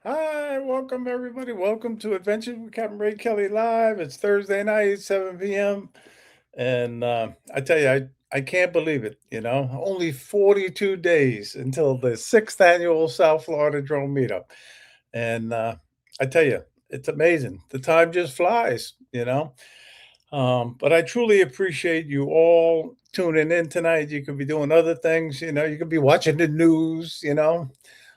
Hi, welcome everybody. Welcome to Adventures with Captain Ray Kelly Live. It's Thursday night, 7 p.m. And I tell you, I can't believe it. Only 42 days until the sixth annual South Florida Drone Meetup. And I tell you, it's amazing. The time just flies. But I truly appreciate you all tuning in tonight. You could be doing other things. You could be watching the news.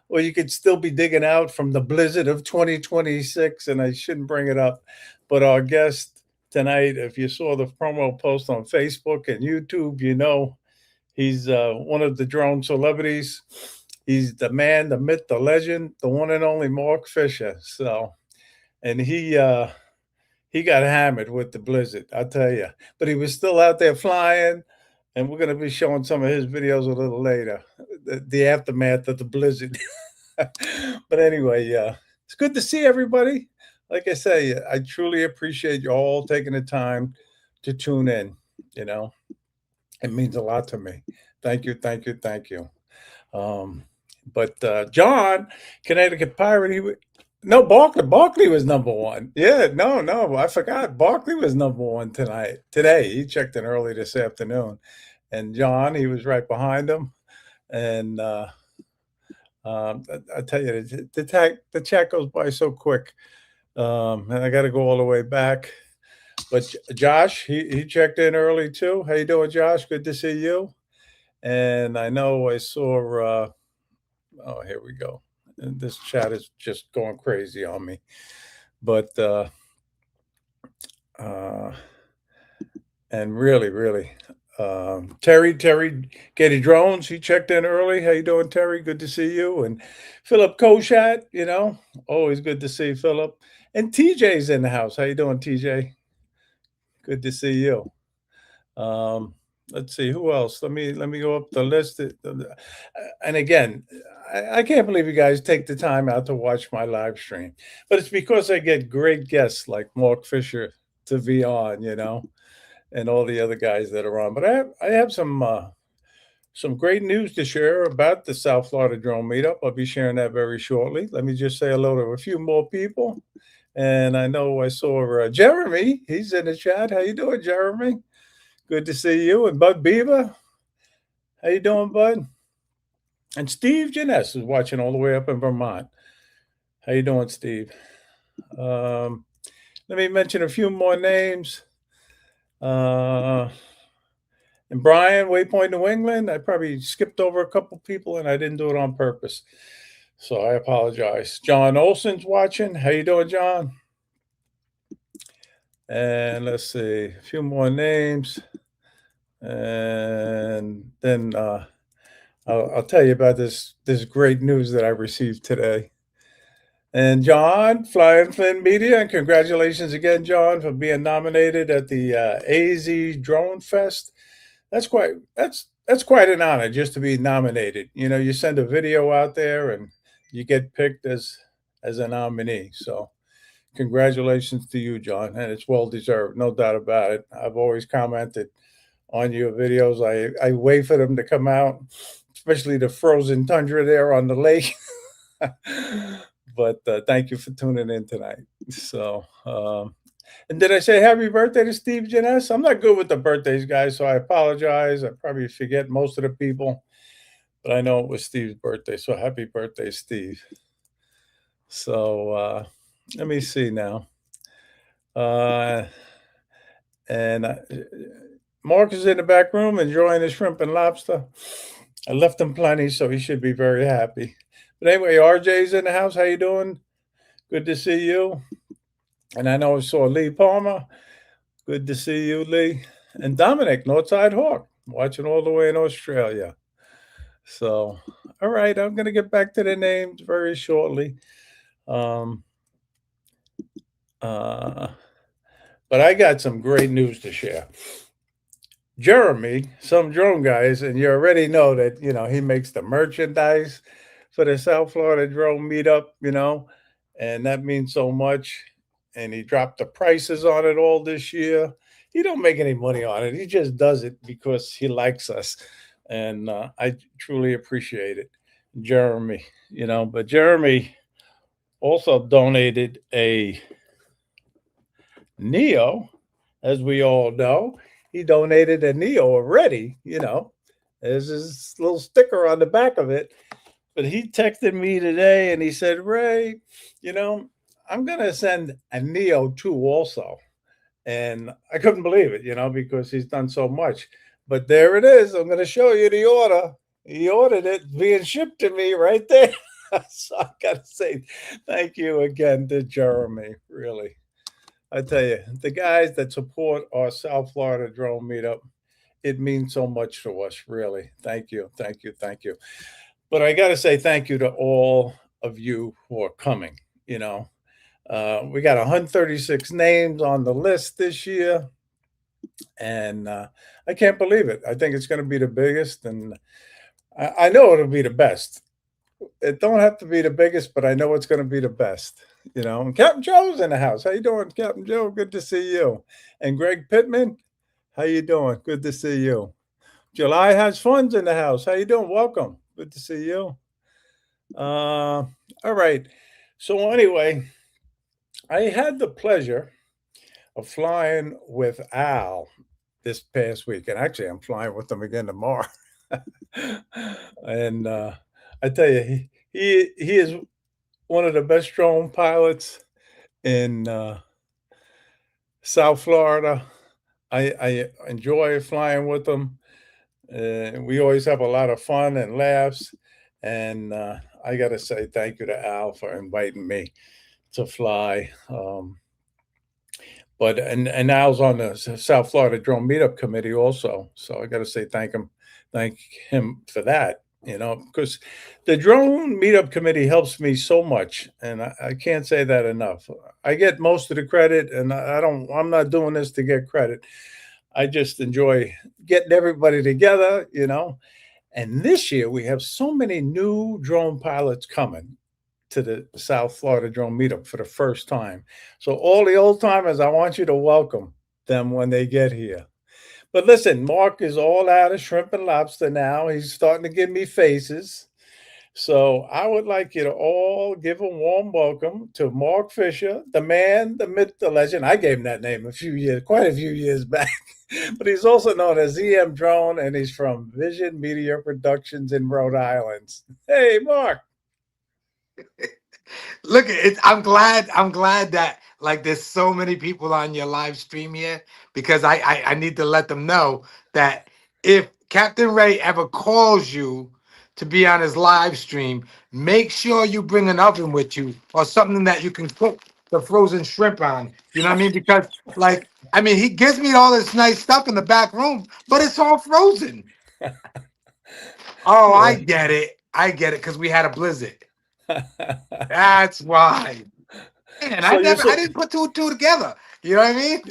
Or you could still be digging out from the blizzard of 2026, and I shouldn't bring it up. But our guest tonight, if you saw the promo post on Facebook and YouTube, he's one of the drone celebrities. He's the man, the myth, the legend, the one and only Mark Fisher. And he got hammered with the blizzard, I'll tell you. But he was still out there flying, and we're going to be showing some of his videos a little later, the aftermath of the blizzard. But anyway, yeah, it's good to see everybody. Like I say, I truly appreciate you all taking the time to tune in. You know, it means a lot to me. Thank you, thank you, thank you. Um, but John, Connecticut Pirate, no, Barkley was number one. Yeah, no, I forgot. Barkley was number one tonight. Today, he checked in early this afternoon, and John, he was right behind him. And I tell you, the chat goes by so quick, and I got to go all the way back. But Josh, he checked in early too. How you doing, Josh? Good to see you. And I know I saw. Oh, here we go. And this chat is just going crazy on me. But uh, and really, Terry Getty Drones, he checked in early. How you doing, Terry? Good to see you. And Philip Koshat, always good to see Philip. And TJ's in the house. How you doing, TJ? Good to see you. Um, let's see who else. Let me go up the list. And again, I can't believe you guys take the time out to watch my live stream, but it's because I get great guests like Mark Fisher to be on, and all the other guys that are on. But I have some great news to share about the South Florida Drone Meetup. I'll be sharing that very shortly. Let me just say hello to a few more people. And I know I saw Jeremy. He's in the chat. How you doing, Jeremy? Good to see you. And Bud Beaver. How you doing, Bud? And Steve Janess is watching all the way up in Vermont. How you doing, Steve? Um, Let me mention a few more names. And Brian, Waypoint, New England. I probably skipped over a couple people, and I didn't do it on purpose, so I apologize. John Olson's watching. How you doing, John? And let's see, a few more names, and then I'll tell you about this great news that I received today. And John, Flying Flynn Media, and congratulations again, John, for being nominated at the AZ Drone Fest. That's quite an honor just to be nominated. You send a video out there and you get picked as a nominee. So congratulations to you, John, and it's well deserved, no doubt about it. I've always commented on your videos. I wait for them to come out, especially the frozen tundra there on the lake. But thank you for tuning in tonight. And did I say happy birthday to Steve Janess? I'm not good with the birthdays, guys, so I apologize. I probably forget most of the people, but I know it was Steve's birthday. So happy birthday, Steve. So let me see now. Uh, and Mark is in the back room enjoying his shrimp and lobster. I left him plenty, so he should be very happy. But anyway, RJ's in the house. How you doing? Good to see you. And I know I saw Lee Palmer. Good to see you, Lee. And Dominic, Northside Hawk, watching all the way in Australia. So, all right, I'm going to get back to the names very shortly. Um, uh, but I got some great news to share. Jeremy, some drone guys, and you already know that, he makes the merchandise for the South Florida Drone Meetup, and that means so much. And he dropped the prices on it all this year. He don't make any money on it. He just does it because he likes us, and I truly appreciate it, Jeremy. But Jeremy, also donated a Neo, as we all know. He donated a Neo already, you know. There's this little sticker on the back of it. But he texted me today and he said, Ray, you know, I'm going to send a Neo too also. And I couldn't believe it, you know, because he's done so much. But there it is. I'm going to show you the order. He ordered it being shipped to me right there. So I got to say thank you again to Jeremy, really. I tell you, the guys that support our South Florida drone meetup, it means so much to us, really. Thank you, thank you, thank you. But I got to say thank you to all of you who are coming. You know, we got 136 names on the list this year, and I can't believe it. I think it's going to be the biggest, and I know it'll be the best. It don't have to be the biggest, but I know it's going to be the best. You know, and Captain Joe's in the house. How you doing, Captain Joe? Good to see you. And Greg Pittman, how you doing? Good to see you. July has funds in the house. How you doing? Welcome. Good to see you. All right. So anyway, I had the pleasure of flying with Al this past week, and actually, I'm flying with him again tomorrow. And I tell you, he is one of the best drone pilots in South Florida. I enjoy flying with him. We always have a lot of fun and laughs. And I got to say thank you to Al for inviting me to fly. But and Al's on the South Florida Drone Meetup Committee also, so I got to say thank him for that. You know, because the Drone Meetup Committee helps me so much, and I can't say that enough. I get most of the credit, and I don't. I'm not doing this to get credit. I just enjoy getting everybody together. You know, and this year we have so many new drone pilots coming to the South Florida Drone Meetup for the first time. So all the old timers, I want you to welcome them when they get here. But listen, Mark is all out of shrimp and lobster now. He's starting to give me faces. So I would like you to all give a warm welcome to Mark Fisher, the man, the myth, the legend. I gave him that name quite a few years back. But he's also known as EM Drone, and he's from Vision Media Productions in Rhode Island. Hey, Mark. Look, I'm glad that like there's so many people on your live stream here because I need to let them know that if Captain Ray ever calls you to be on his live stream, make sure you bring an oven with you or something that you can cook the frozen shrimp on. You know what I mean? Because like I mean, he gives me all this nice stuff in the back room, but it's all frozen. Oh, I Yeah. get it. I get it because we had a blizzard. That's why. Man, So you're I so didn't put two and two together. You know what I mean?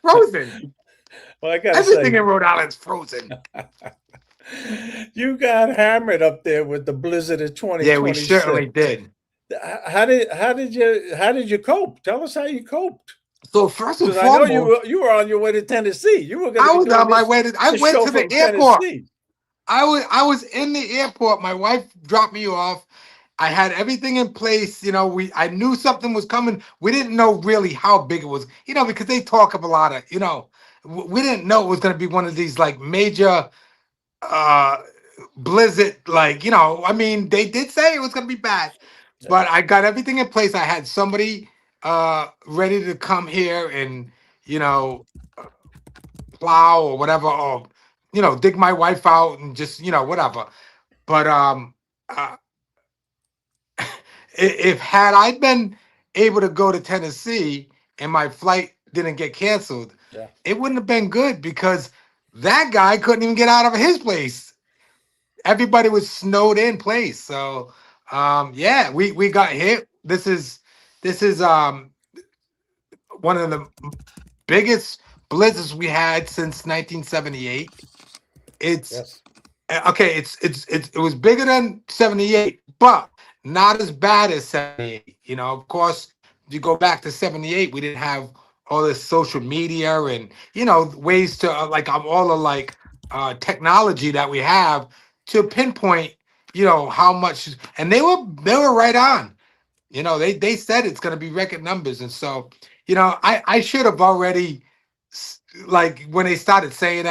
Frozen. well. I gotta Everything say, in Rhode Island's frozen. you got hammered up there with the blizzard of Yeah, we 2026. certainly did. How did you cope? Tell us how you coped. So first and Because I know you foremost, were you were on your way to Tennessee. You were going to I be was doing on my this way to. I this went show to the from airport. Tennessee. I was in the airport. My wife dropped me off. I had everything in place. You know, I knew something was coming. We didn't know really how big it was. You know, because they talk up a lot of. You know, we didn't know it was going to be one of these like major uh blizzard, like, you know, I mean, they did say it was gonna be bad, Yeah, but I got everything in place. I had somebody ready to come here and, you know, plow or whatever, or, you know, dig my wife out and just, you know, whatever. But uh, if had I been able to go to Tennessee and my flight didn't get canceled, yeah. it wouldn't have been good because that guy couldn't even get out of his place. Everybody was snowed in place. So yeah, we got hit. This is one of the biggest blizzards we had since 1978. It's Yes. okay, it was bigger than 78, but not as bad as 78. You know, of course, if you go back to 78, we didn't have all this social media and, you know, ways to like all the like technology that we have to pinpoint, you know, how much, and they were right on. You know, they said it's going to be record numbers, and so I should have already like when they started saying,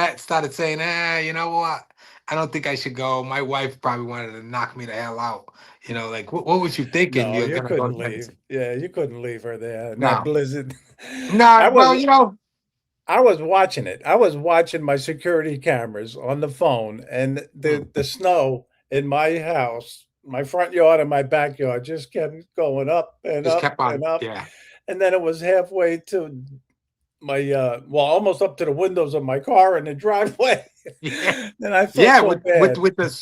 you know what? I don't think I should go. My wife probably wanted to knock me the hell out. You know, like what was you thinking? No, You're you gonna go to couldn't Vegas? leave. Yeah, you couldn't leave her there in that No, blizzard. no. I Well, was I was watching it. I was watching my security cameras on the phone, and mm, the snow in my house, my front yard and my backyard, just kept going up and just up kept on. and up, Yeah, and then it was halfway to my well, almost up to the windows of my car in the driveway. yeah. And I felt Yeah, so bad.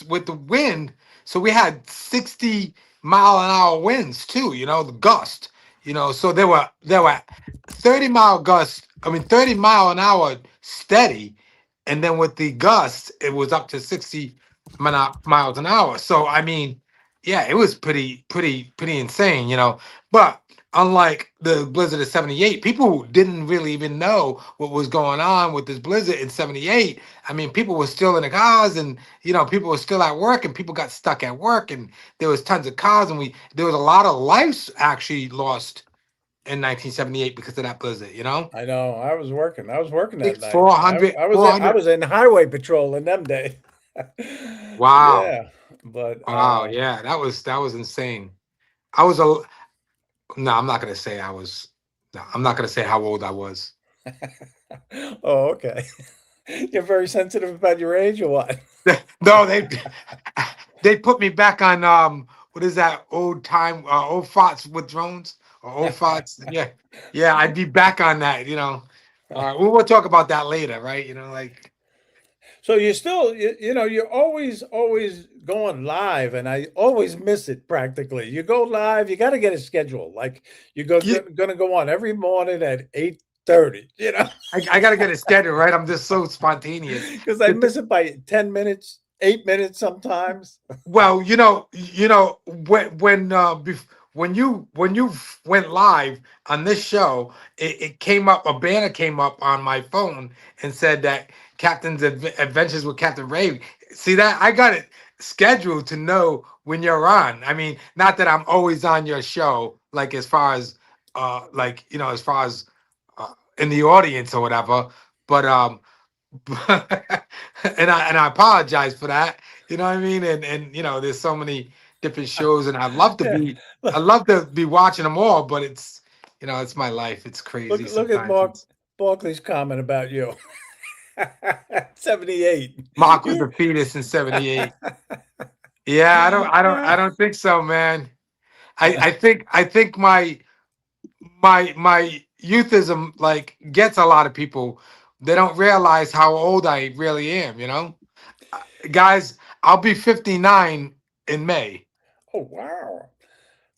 with the wind, so we had 60-mile-an-hour winds too. You know, the gust. You know, so there were 30-mile gusts. I mean, 30-mile-an-hour steady, and then with the gusts, it was up to 60 miles an hour. So I mean, yeah, it was pretty insane. You know, but unlike the blizzard of '78, people didn't really even know what was going on with this blizzard in '78. I mean, people were still in the cars, and people were still at work, and people got stuck at work, and there was tons of cars, and we there was a lot of lives actually lost in 1978 because of that blizzard. I know. I was working. I was working that Six, night. four hundred, four I hundred. was in highway patrol in them days. Wow, Yeah, but wow, yeah, that was insane. I was a no, I'm not gonna say I was. No, I'm not gonna say how old I was. oh, okay. You're very sensitive about your age or what? No, they put me back on what is that old time old farts with drones or old farts? Yeah, yeah, I'd be back on that. We'll talk about that later, right? Like So you're still, you're always going live, and I always miss it practically. You go live, you got to get a schedule. Like yeah, going to go on every morning at 8:30. I gotta get a schedule, right? I'm just so spontaneous. Because I miss it by 10 minutes, 8 minutes sometimes. Well, when you went live on this show, it came up. A banner came up on my phone and said that Captain's Adventures with Captain Ray. See that I got it scheduled to know when you're on. I mean, not that I'm always on your show, like as far as as far as in the audience or whatever, but and I apologize for that. You know what I mean? And there's so many different shows, and Yeah. I'd love to be watching them all, but it's my life. It's Look crazy look at sometimes. It's Barkley's comment about you. 78. Mark was You the fetus in '78. Yeah, I don't think so, man. I think my youthism like gets a lot of people. They don't realize how old I really am. Guys, I'll be 59 in May. Oh, wow.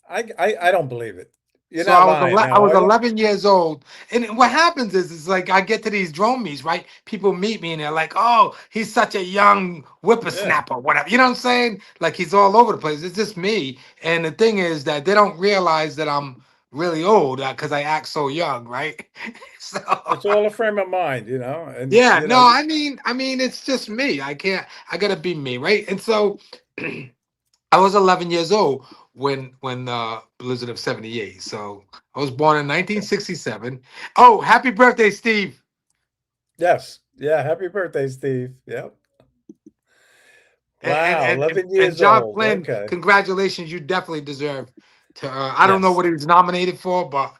I don't believe it. You're So not lying I now, was are you? 11 years old. And what happens is like I get to these drone meets, right? People meet me and they're like, "Oh, he's such a young Yeah. whippersnapper, whatever." You know what I'm saying? Like he's all over the place. It's just me. And the thing is that they don't realize that I'm really old because I act so young, right? So It's all a frame of mind, and yeah, no, I mean, it's just me. I can't. I gotta be me, right? And so I was 11 years old when Blizzard of '78. So I was born in 1967. Oh, happy birthday, Steve! yes. Yeah, happy birthday, Steve. Yep. And and Wow, and, and 11 and years John old. Flynn, Okay. congratulations! You definitely deserve to. I don't know Yes. what he was nominated for, but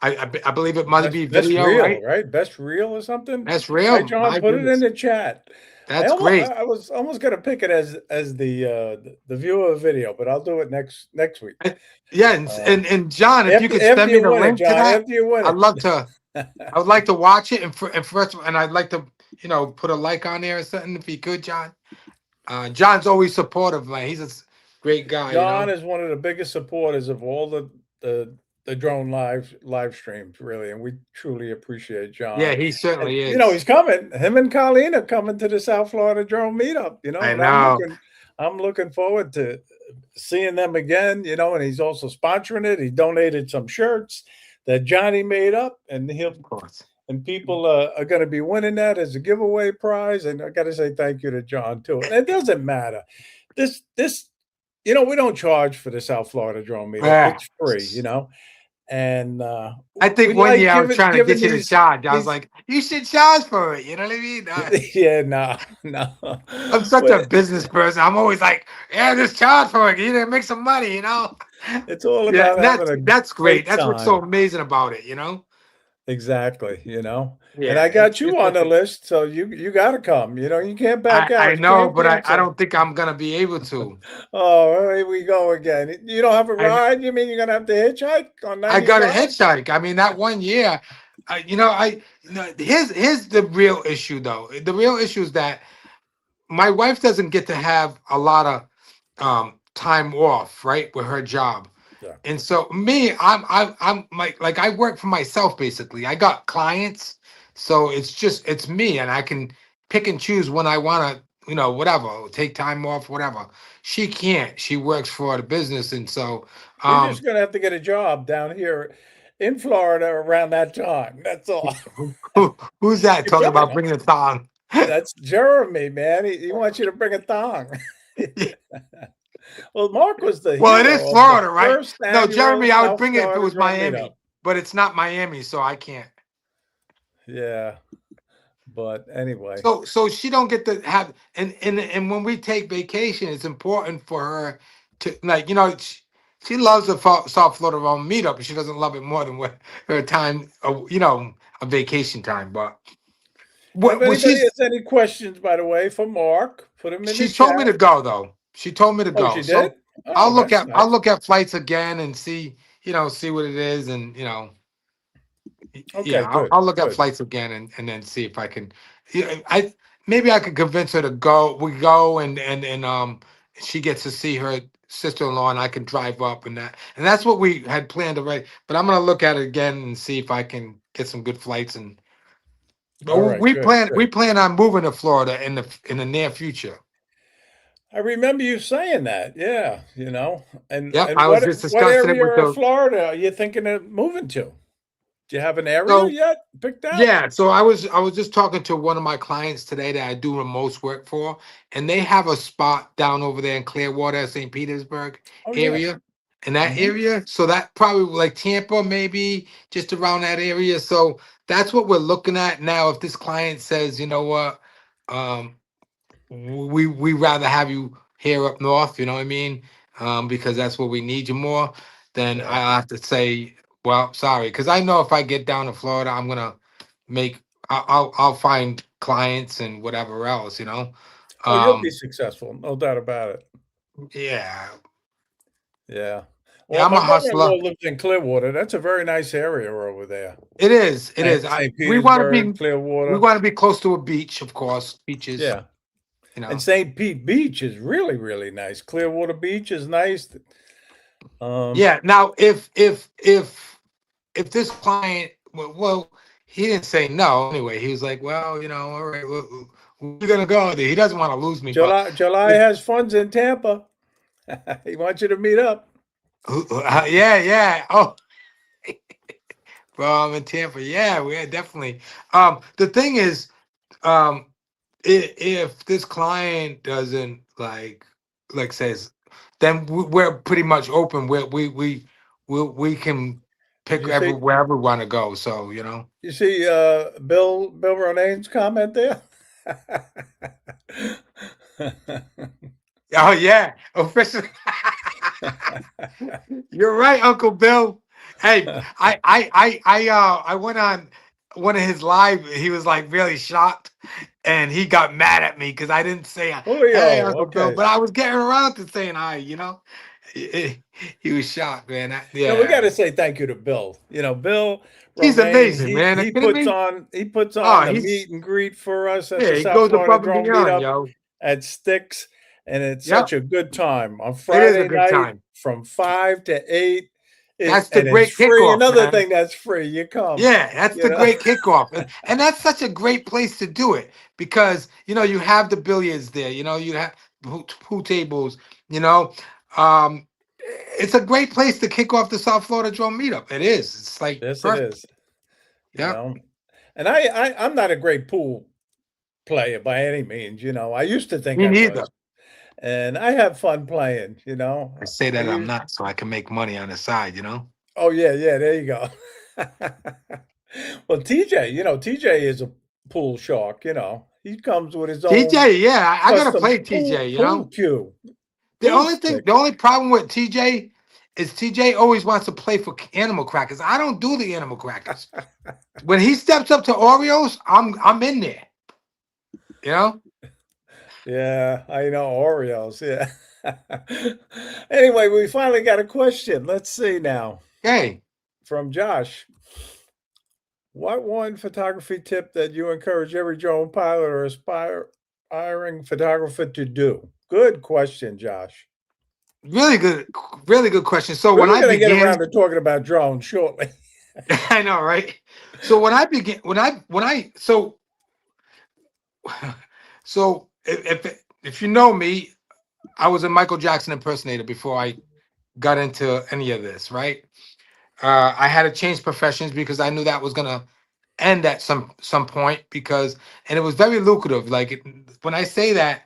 I believe it must be Best video, reel, right? right? Best reel or something? That's Right, real. John? My Put it in goodness, the chat. that's great. I was almost gonna pick it as the viewer video, but I'll do it next week. And- yeah, and, Um, and and John, if you could after send me you the win it, link to John, that, after you win I'd it. love to. I would like to watch it, and first, and I'd like to, put a like on there or something if you could, John. John's always supportive, man. He's a great guy, John is one of the biggest supporters of all the the drone live streams, really, and we truly appreciate Yeah, John. he And certainly is. he's coming. Him and Colleen are coming to the South Florida Drone Meetup. I And know. I'm looking forward to seeing them again. And he's also sponsoring it. He donated some shirts that Johnny made up, and Of course. people are going to be winning that as a giveaway prize. And I got to say thank you to John too. And it doesn't matter. This we don't charge for the South Florida drone meetup. Yeah. It's free, and I we think one like year I was trying to giving get you to charge. I was these. like, you should charge for it. You know what I mean? Yeah, no, no, I'm such a but business person. I'm always like, yeah, just charge for it. You need to make some money, you know? it's all Yeah, about and having that's a great. great That's what's so time. amazing about it, you know? Exactly, and Yeah, I got you it's on such the a list, so you got to come. You can't back I out. You know, can't but I cancel. don't think I'm gonna be able to. Oh, here we go again. You don't have a I ride? You mean you're gonna have to hitchhike on I got a 95? hitchhike. I mean, that one year, here's the real issue though. The real issue is that my wife doesn't get to have a lot of time off, right, with her job. Yeah. And so me, I'm like I work for myself basically. I got clients, so it's me, and I can pick and choose when I want to, whatever, take time off, whatever. She can't. She works for the business, and so You're just um, gonna have to get a job down here in Florida around that time. That's all. who's that You talking probably about know. bringing a thong? That's Jeremy, man. He wants you to bring a thong. Well, Mark was the Well, it is hero of the Florida, right? first No, annual Jeremy, I would South bring it if it Florida was Drum Meetup. Miami, but it's not Miami, so I can't. Yeah, but anyway, So she don't get to have and when we take vacation, it's important for her to like she loves the South Florida Roam meetup, but she doesn't love it more than what her time, a vacation time. But if what anybody has any questions, by the way, for Mark, put them in the she told me chat. to go though. She told me to Oh, go. she did? So Oh, that's I'll nice. look at flights again and see see what it is and yeah, Okay, good, I'll look at good. flights again and then see if I can. Yeah, I maybe I could convince her to go. We go and she gets to see her sister-in-law and I can drive up and that's what we had planned already. But I'm gonna look at it again and see if I can get some good flights and. But All right, good, we good. plan on moving to Florida in the near future. I remember you saying that. Yeah, Yep, and I was just what discussing it area with of the. Florida are you thinking of moving to? Do you have an area So yet picked out? yeah, so I was just talking to one of my clients today that I do remote work for, and they have a spot down over there in Clearwater, St. Petersburg Oh yeah. area. In that Hmm. area, so that probably like Tampa, maybe just around that area. So that's what we're looking at now. If this client says, you know what, um, we rather have you here up north, you know what I mean? Because that's where we need you more. Then Yeah. I have to say, well, sorry, because I know if I get down to Florida, I'm gonna make I'll find clients and whatever else, you know. Oh, you'll be Um, successful, no doubt about it. yeah, Yeah. yeah, Well, I'm my a hustler. mother-in-law lives in Clearwater. That's a very nice area over there. It is, it is. St. We want to Petersburg, we Clearwater. want to be close to a beach, of course, beaches, Yeah. you And know. St. Pete Beach is really, really nice. Clearwater Beach is nice. Um, Yeah. Now, if this client, well, he didn't say no anyway. He was like, well, all right, we're gonna go there. He doesn't want to lose me, but July if, has funds in Tampa. He wants you to meet up. yeah, yeah. Oh, well, I'm in Tampa. Yeah, we definitely. The thing is, um, if this client doesn't like says, then we're pretty much open. We can pick You see, wherever we want to go. So you see, Bill Ronane's comment there. Oh yeah, official. You're right, Uncle Bill. Hey, I went on one of his live. He was like really shocked, and he got mad at me because I didn't say hey Julio, Uncle Bill, okay. but I was getting around to saying hi. He was shocked, man. No, we got Yeah, to say thank you to Bill. Bill he's Ronayne. amazing, He man. Are you he kidding puts me? on Oh, the he's meet and greet for us at yeah. the He South goes Florida above and Drone beyond, Meetup yo. at Sticks, and it's Yep, such a good time on it is a Friday good night time. from 5 to 8. That's the And it's great free. kickoff, Another man. thing that's free. You come. Yeah, that's You the know. great kickoff. And that's such a great place to do it because, you have the billiards there, you have pool tables, you know. Um, it's a great place to kick off the South Florida Drone Meetup. It is. It's like Yes, it perfect. is. You Yeah. know. And I'm not a great pool player by any means. I used to think Me I was. neither. and I have fun playing. You know, I say I that I'm use. not, so I can make money on the side, you know? Oh yeah, yeah. There you go. Well, TJ, TJ is a pool shark. He comes with his own TJ, yeah, I gotta custom play TJ, you pool know? cue, pool stick. The only problem with TJ is TJ always wants to play for animal crackers. I don't do the animal crackers. When he steps up to Oreos, I'm in there, you know? Yeah, I know Oreos. Yeah. Anyway, we finally got a question. Let's see now Okay. from Josh. What one photography tip that you encourage every drone pilot or aspiring photographer to do? Good question, Josh. Really good, really good question. So We when were I going to get around began, to talking about drones shortly. I know, right? So when I began, when I so if you know me, I was a Michael Jackson impersonator before I got into any of this, right? I had to change professions because I knew that was gonna end at some point because and it was very lucrative. When I say that,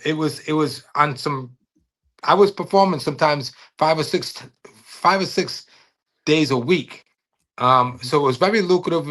it was on some. I was performing sometimes 5 or 6 days a week. So it was very lucrative.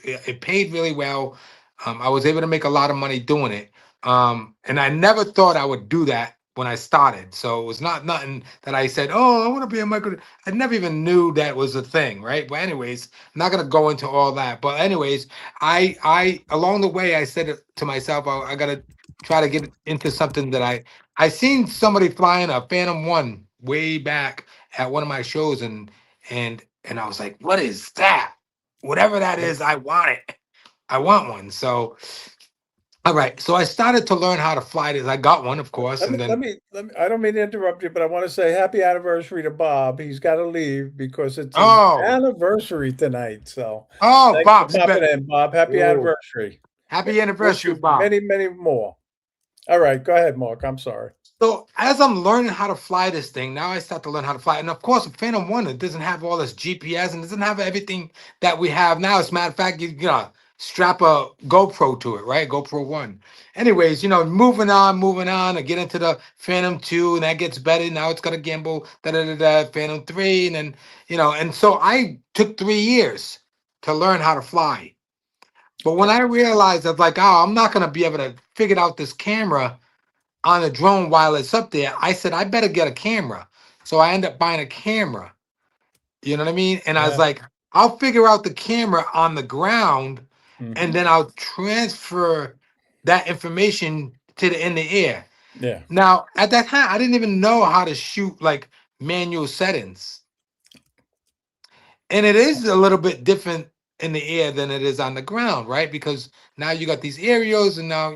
It paid really well. I was able to make a lot of money doing it. And I never thought I would do that when I started. So it was not nothing that I said, "Oh, I want to be a micro." I never even knew that was a thing, right? But anyways, I'm not gonna go into all that. But anyways, I along the way I said it to myself, I gotta try to get into something that I seen somebody flying a Phantom One way back at one of my shows, and I was like, what is that? Whatever that is, I want it. I want one. So, all right. So I started to learn how to fly this. I got one, of course. Let me, And let then, me, let me, I don't mean to interrupt you, but I want to say happy anniversary to Bob. He's got to leave because it's his oh, anniversary tonight. So oh, thanks for Bob, you popping bet. in, Bob. Happy Oh, anniversary. happy Wish anniversary, you Bob. many, many more. All right, go ahead, Mark. I'm sorry. So as I'm learning how to fly this thing, now I start to learn how to fly. And of course, a Phantom One, it doesn't have all this GPS and doesn't have everything that we have now. As a matter of fact, you know, strap a GoPro to it, right? GoPro One. Anyways, moving on. I get into the Phantom Two, and that gets better. Now it's got a gimbal, Phantom Three, and then and so I took 3 years to learn how to fly. But when I realized that, like, oh, I'm not gonna be able to figure out this camera on a drone while it's up there, I said I better get a camera. So I end up buying a camera. You know what I mean? And I was Yeah. like, I'll figure out the camera on the ground, and Hmm. then I'll transfer that information to the in the air. Yeah. Now, at that time, I didn't even know how to shoot like manual settings. And it is a little bit different in the air than it is on the ground, right? Because now you got these aerials, and now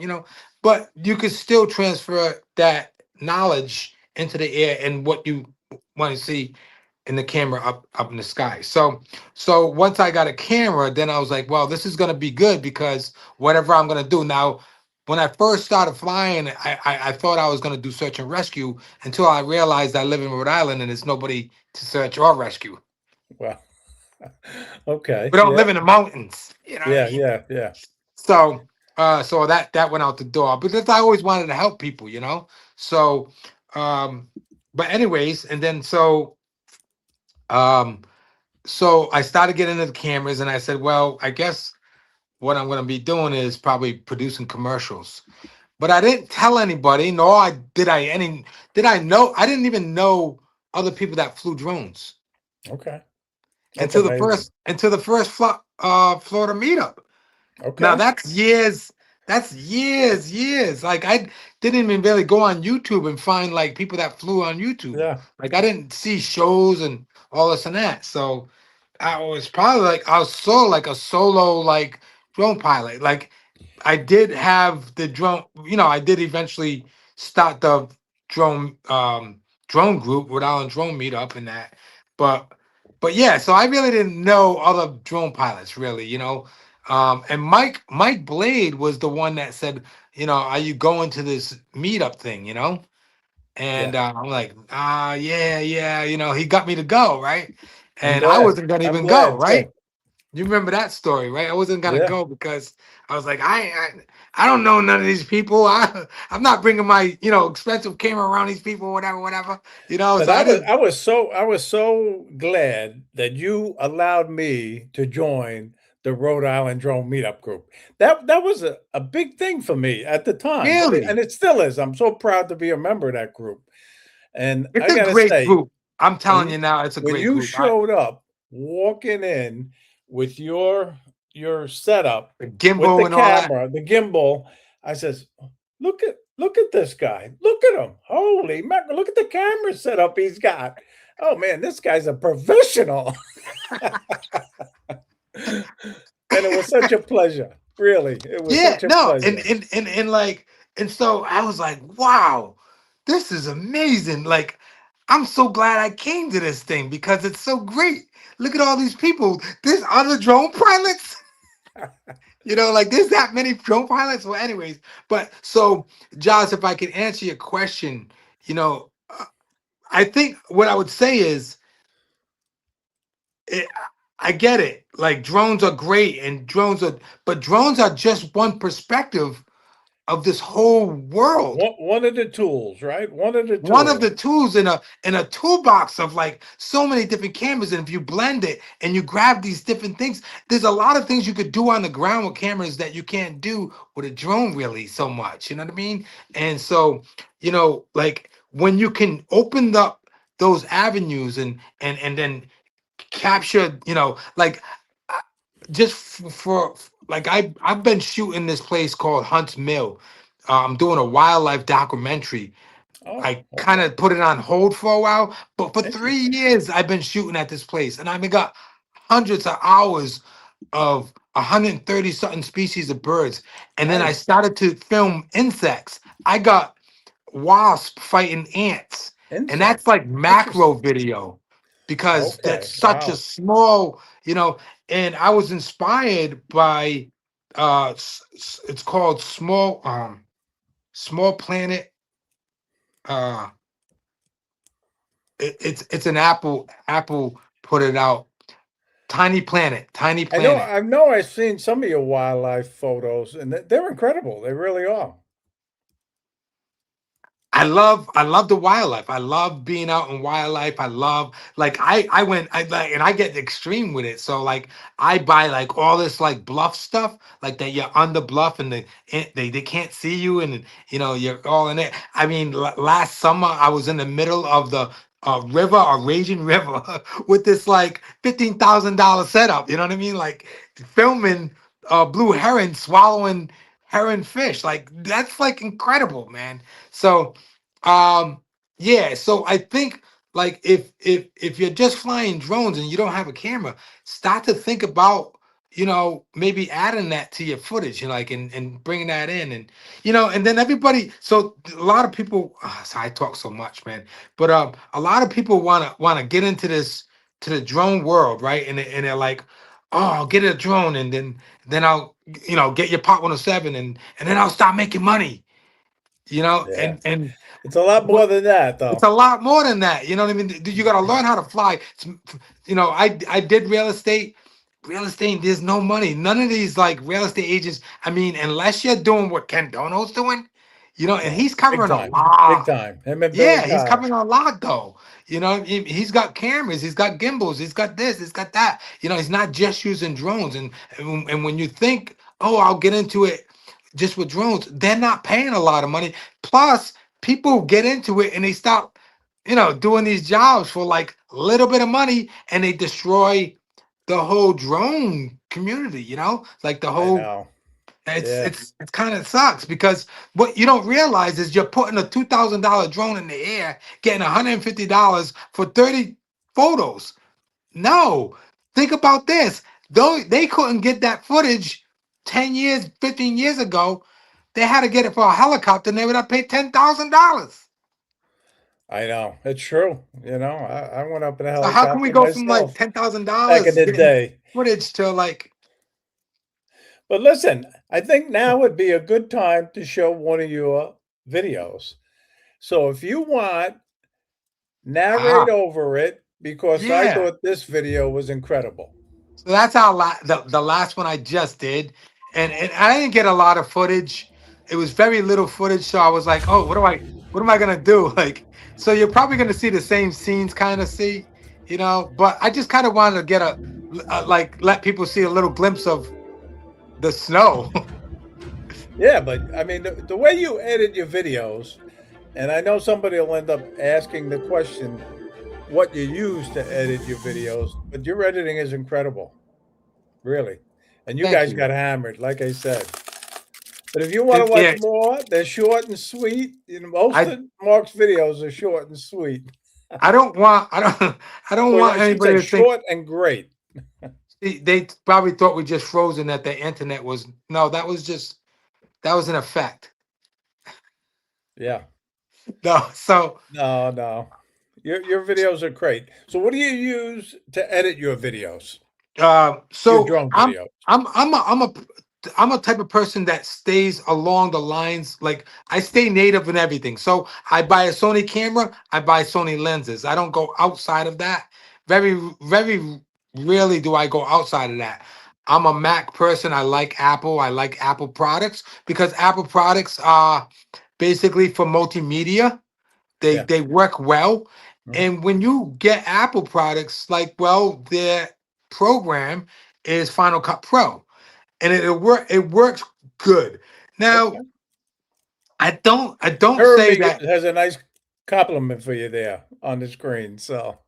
but you could still transfer that knowledge into the air and what you want to see in the camera up in the sky. So once I got a camera, then I was like, well, this is gonna be good because whatever I'm gonna do now. When I first started flying, I thought I was gonna do search and rescue until I realized I live in Rhode Island and there's nobody to search or rescue. Well, okay. We don't Yeah. live in the mountains. You know what I Yeah. mean? Yeah. Yeah. So so that went out the door. Because I always wanted to help people. So um but anyways, and then um so I started getting into the cameras and I said, well, I guess what I'm gonna be doing is probably producing commercials. But I didn't tell anybody, nor did I know I didn't even know other people that flew drones Okay. That's until amazing. the first Florida meetup. Now Okay. that's years. Like I didn't even really go on YouTube and find like people that flew on YouTube. Yeah. Like I didn't see shows and all this and that. So I was sort of like a solo like drone pilot. Like I did have the drone, I did eventually start the drone drone group, Rhode Island Drone Meetup and that. But but yeah, so I really didn't know other drone pilots really. And Mike Blade was the one that said, are you going to this meetup thing? Yeah. And I'm like, yeah, he got me to go, right? I'm And I glad. wasn't gonna I'm even go, glad too. right? You remember that story, right? I wasn't gonna Yeah. go because I was like, I don't know none of these people. I'm not bringing my expensive camera around these people, whatever, whatever. But So I didn't. I was so glad that you allowed me to join the Rhode Island Drone Meetup group. That was a big thing for me at the time, and Really, it still is. I'm so proud to be a member of that group. And it's I a gotta great say, group. I'm when telling you now, it's a great you group. I showed up walking in with your setup The with the gimbal and all that. camera, the gimbal, I says, look at this guy. Look at him. Holy mackerel, look at the camera setup he's got. Oh man, this guy's a professional. And it was such a pleasure. Really. It was Yeah, such a no, and pleasure. so I was like, wow, this is amazing. Like, I'm so glad I came to this thing because it's so great. Look at all these people. There's other drone pilots. Like there's that many drone pilots. Well, anyways, but so Josh, if I can answer your question, you know, uh, I think what I would say is, it, I get it. Like drones are great, but drones are just one perspective of this whole world. One of the tools, right? One of the One of tools. the tools in a toolbox of like so many different cameras, and if you blend it and you grab these different things, there's a lot of things you could do on the ground with cameras that you can't do with a drone really so much. You know what I mean? And so, like when you can open up those avenues and then capture, like uh, just like I've been shooting this place called Hunts Mill. I'm doing a wildlife documentary. Oh, I kind okay. of put it on hold for a while, but for three Interesting. years I've been shooting at this place, and I've got hundreds of hours of 130 something species of birds. And then I Nice. started to film insects. I got wasp fighting ants, and that's Insects. like macro Interesting. video because that's Okay. such a Wow. small. And I was inspired by it's called small planet. uh it's an Apple put it out. Tiny Planet. I know I've seen some of your wildlife photos and they're incredible. They really are. I love the wildlife. I love being out in wildlife. I love, like, I went I like and I get extreme with it. So like I buy like all this like bluff stuff, like that you're on the bluff and they can't see you, and you're all in it. I mean, last summer I was in the middle of the river, a raging river, with this like $15,000 setup. You know what I mean? Like filming blue heron swallowing heron fish. Like that's like incredible, man. So um, yeah, so I think like if you're just flying drones and you don't have a camera, start to think about maybe adding that to your footage, like and bringing that in, and then everybody. So a lot of people. So I talk so much, man, but a lot of people wanna get into this to the drone world, right? And they're like, oh, I'll get a drone, and then I'll get your Pot 107, and then I'll start making money, Yeah. and It's a lot more what than that it's though. a lot more than that. You know what I mean? You got to learn how to fly. I did real estate. Real estate, there's no money. None of these like real estate agents. I mean, unless you're doing what Ken Dono's doing, and Right. he's covering a Big lot. time. Him and Billy Yeah, he's Kyle. covering a lot though. He's got cameras, he's got gimbals, he's got this, he's got that. He's not just using drones. And when you think, oh, I'll get into it just with drones, they're not paying a lot of money. Plus, people get into it and they stop, doing these jobs for like a little bit of money, and they destroy the whole drone community. Like the I whole know. it's Yeah. it's it kind of sucks because what you don't realize is you're putting a $2,000 drone in the air, getting $150 for 30 photos. No, think about this. Though they couldn't get that footage 10 years, 15 years ago, they had to get it for a helicopter, and they would have paid $10,000. I know. It's true. I went up in a So how can we helicopter go from like myself ten thousand back in dollars the getting day. footage to like, But listen, I think now would be a good time to show one of your videos. So if you want, narrate ah, over it because I yeah. thought this video was incredible. So that's how the last one I just did, and I didn't get a lot of footage. It was very little footage, so I was like, oh, what am I gonna do? Like, so you're probably gonna see the same scenes, kind of see, But I just kind of wanted to get like let people see a little glimpse of the snow. Yeah, but I mean, the way you edit your videos, and I know somebody will end up asking the question, what you use to edit your videos, but your editing is incredible, really. And you Thank guys you. got hammered, like I said. But if you want to watch Yeah, more, they're short and sweet. Most I of Mark's videos are short and sweet. I don't want I don't I don't Well, want I should anybody say to think short and great. they probably thought we just frozen that the internet was no, that was an effect. Yeah. No, so No, no. Your videos are great. So what do you use to edit your videos? Your so drone videos? I'm a type of person that stays along the lines. Like I stay native in everything. So I buy a Sony camera, I buy Sony lenses. I don't go outside of that. Very rarely do I go outside of that. I'm a Mac person. I like Apple. I like Apple products because Apple products are basically for multimedia. They Yeah. they work well. Mhm. And when you get Apple products, like well, their program is Final Cut Pro, and it works good. Now, Okay. I don't say Jeremy that. has a nice compliment for you there on the screen. So,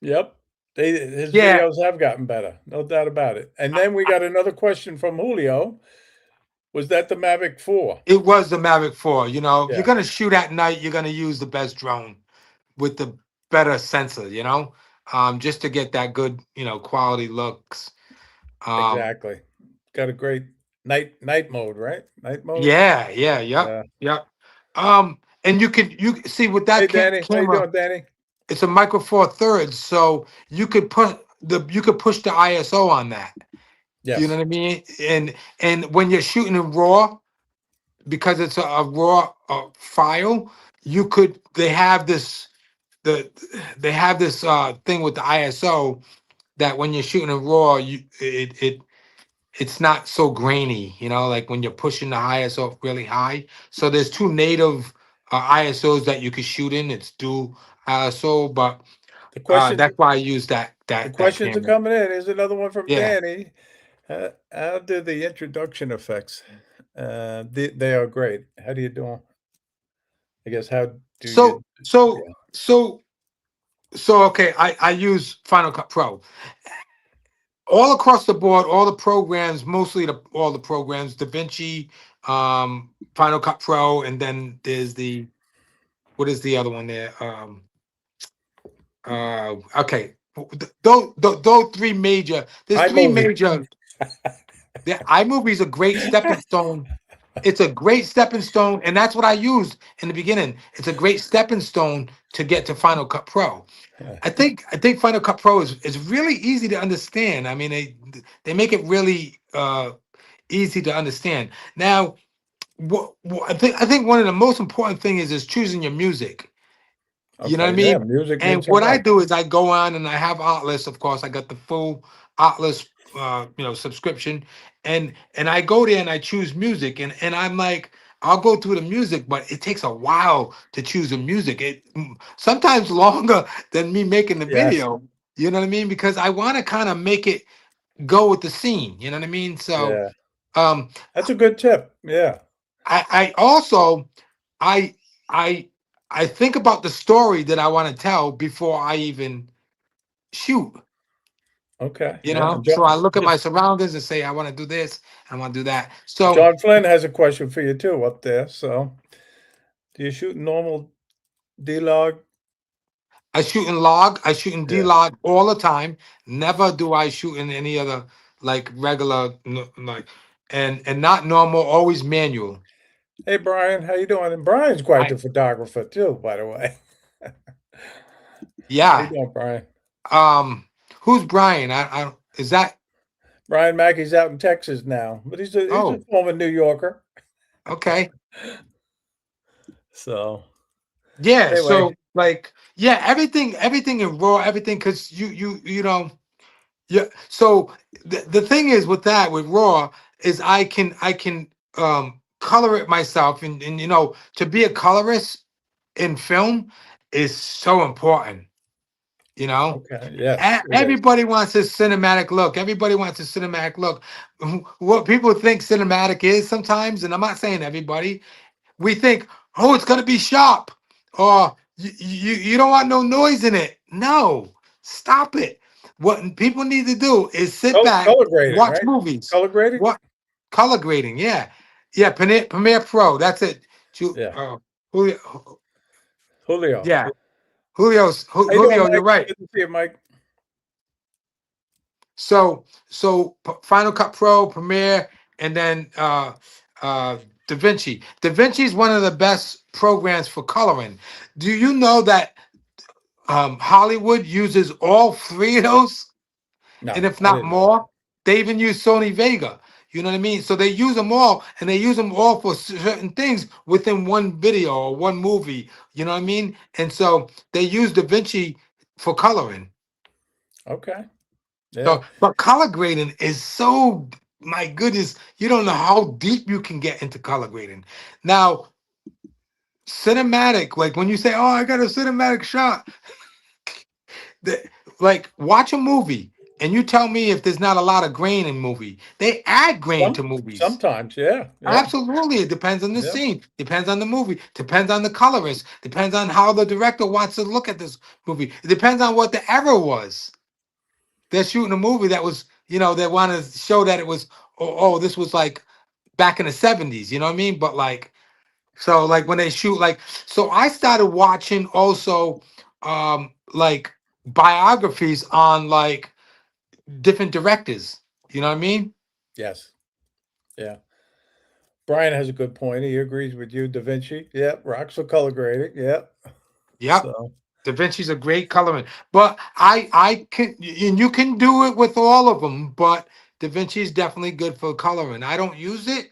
yep. His Yeah, videos have gotten better, no doubt about it. And then we got another question from Julio. Was that the Mavic 4? it was the Mavic 4. If you're Yeah, gonna shoot at night, you're gonna use the best drone with the better sensor. Just to get that good quality looks. Um, exactly. Got a great night mode, right? Night mode. yeah, yep, Yeah. yep. And you see with Hey, that Danny, how you camera. doing, Danny? It's a micro four thirds, so you could push the ISO on that. You know Yes. what I mean? And when you're shooting in RAW, because it's a RAW file, you could the they have this thing with the ISO that when you're shooting in RAW, it's not so grainy. Like when you're pushing the ISO really high. So there's two native ISOs that you could shoot in. It's dual ISO, but The questions that's why I use that the that that questions are camera. coming in. Here's another one from Yeah. Danny. How do the introduction effects? They are great. How do you do 'em? I guess how do So you? so Yeah. so so okay, I use Final Cut Pro. All across the board, all the programs, mostly all the programs, DaVinci, Final Cut Pro, and then there's the what is the other one there? Okay. Those three major, there's three iMovie. major. The iMovie is a great stepping stone. It's a great stepping stone, and that's what I used in the beginning. It's a great stepping stone to get to Final Cut Pro. I think Final Cut Pro is really easy to understand. I mean, they make it really easy to understand. Now, I think one of the most important thing is choosing your music. You know what I Okay, yeah, mean? music And makes or what I breaks. do is I go on and I have Artlist. Of course, I got the full Artlist, subscription, and I go there and I choose music, and I'm like, I'll go through the music, but it takes a while to choose the music. Sometimes longer than me making the Yes, video. You know what I mean? Because I want to kind of make it go with the scene. You know what I mean? So, yeah. um, That's a good tip. Yeah. I also I I I think about the story that I want to tell before I even shoot. Okay, yeah. And So I look at Jo my surroundings and say I want to do this, I want to do that. So John Flynn has a question for you too up there. So, do you shoot normal D-Log? I shoot in D Yeah. log all the time. Never do I shoot in any other like regular like and not normal, always manual. Hey, Brian, how you doing? And Brian's quite I the photographer too, by the way. How you Yeah. doing, Brian? Who's Brian? I is that Brian Mackey's out in Texas now, but he's a oh, former New Yorker. okay. So, Yeah, anyway, so like yeah, everything in raw, everything because you know Yeah. So the thing is with that with raw is I can color it myself, and to be a colorist in film is so important. You know, Okay. Yes, it is. Everybody wants a cinematic look. Everybody wants a cinematic look. What people think cinematic is sometimes, and I'm not saying everybody, we think, oh, it's gonna be sharp, or you don't want no noise in it. No, stop it. What people need to do is sit back, Color grading, watch right? movies, Color grading. what color grading, yeah, yeah, Premiere Pro. That's it. Yeah. Julio, Julio. yeah, How you doing, Julio, you're Mike? right. Good to see you, Mike. Final Cut Pro, Premiere, and then uh, DaVinci. DaVinci is one of the best programs for coloring. Do you know that Hollywood uses all three of those, and No, if I not didn't know that. more, they even use Sony Vega. You know what I mean? So they use them all, and they use them all for certain things within one video or one movie. You know what I mean? And so they use DaVinci for coloring. Okay. Yeah. So, but color grading is so, my goodness, you don't know how deep you can get into color grading. Now, cinematic, like when you say, "Oh, I got a cinematic shot," the, like watch a movie and you tell me if there's not a lot of grain in movie. They add grain to movies. Sometimes, yeah, yeah, Absolutely, it depends on the yeah. scene, depends on the movie, depends on the colorist, depends on how the director wants to look at this movie. It depends on what the era was. They're shooting a movie that was, they want to show that it was, this was like back in the 70s, you know what I mean? But like, so like when they shoot, like, so I started watching also like biographies on like different directors, you know what I mean? Yes, yeah. Brian has a good point. He agrees with you. Da Vinci, yeah. Rocks for color grading, yeah. Yep. So, Da Vinci's a great colorman, but I can, and you can do it with all of them, but Da Vinci's definitely good for coloring. I don't use it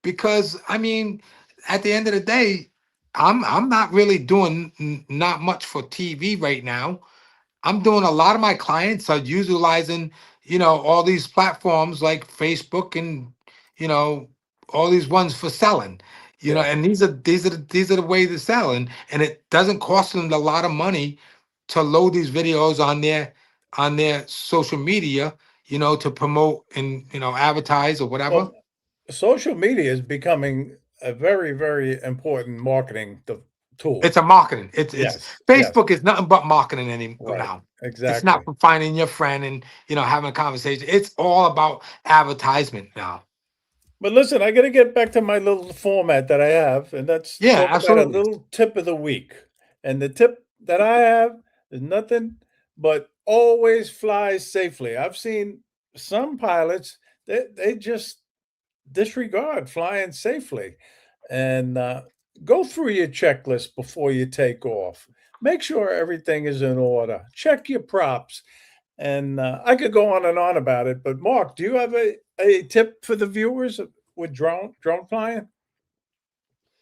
because I mean, at the end of the day, I'm not really doing not much for TV right now. I'm doing a lot of my clients are utilizing, all these platforms like Facebook and you know all these ones for selling. yeah. And these are the way to sell, and it doesn't cost them a lot of money to load these videos on their social media, to promote and advertise or whatever. Well, social media is becoming a very, very important marketing tool. It's a marketing. It's Yes, yes, Facebook is nothing but marketing any right. now. It's not Exactly. for finding your friend and having a conversation. It's all about advertisement now. But listen, I got to get back to my little format that I have, and let's Yeah, talk about a absolutely. little tip of the week. And the tip that I have is nothing but always fly safely. I've seen some pilots they just disregard flying safely, and go through your checklist before you take off. Make sure everything is in order. Check your props. And I could go on and on about it, but Mark, do you have a tip for the viewers with drone flying?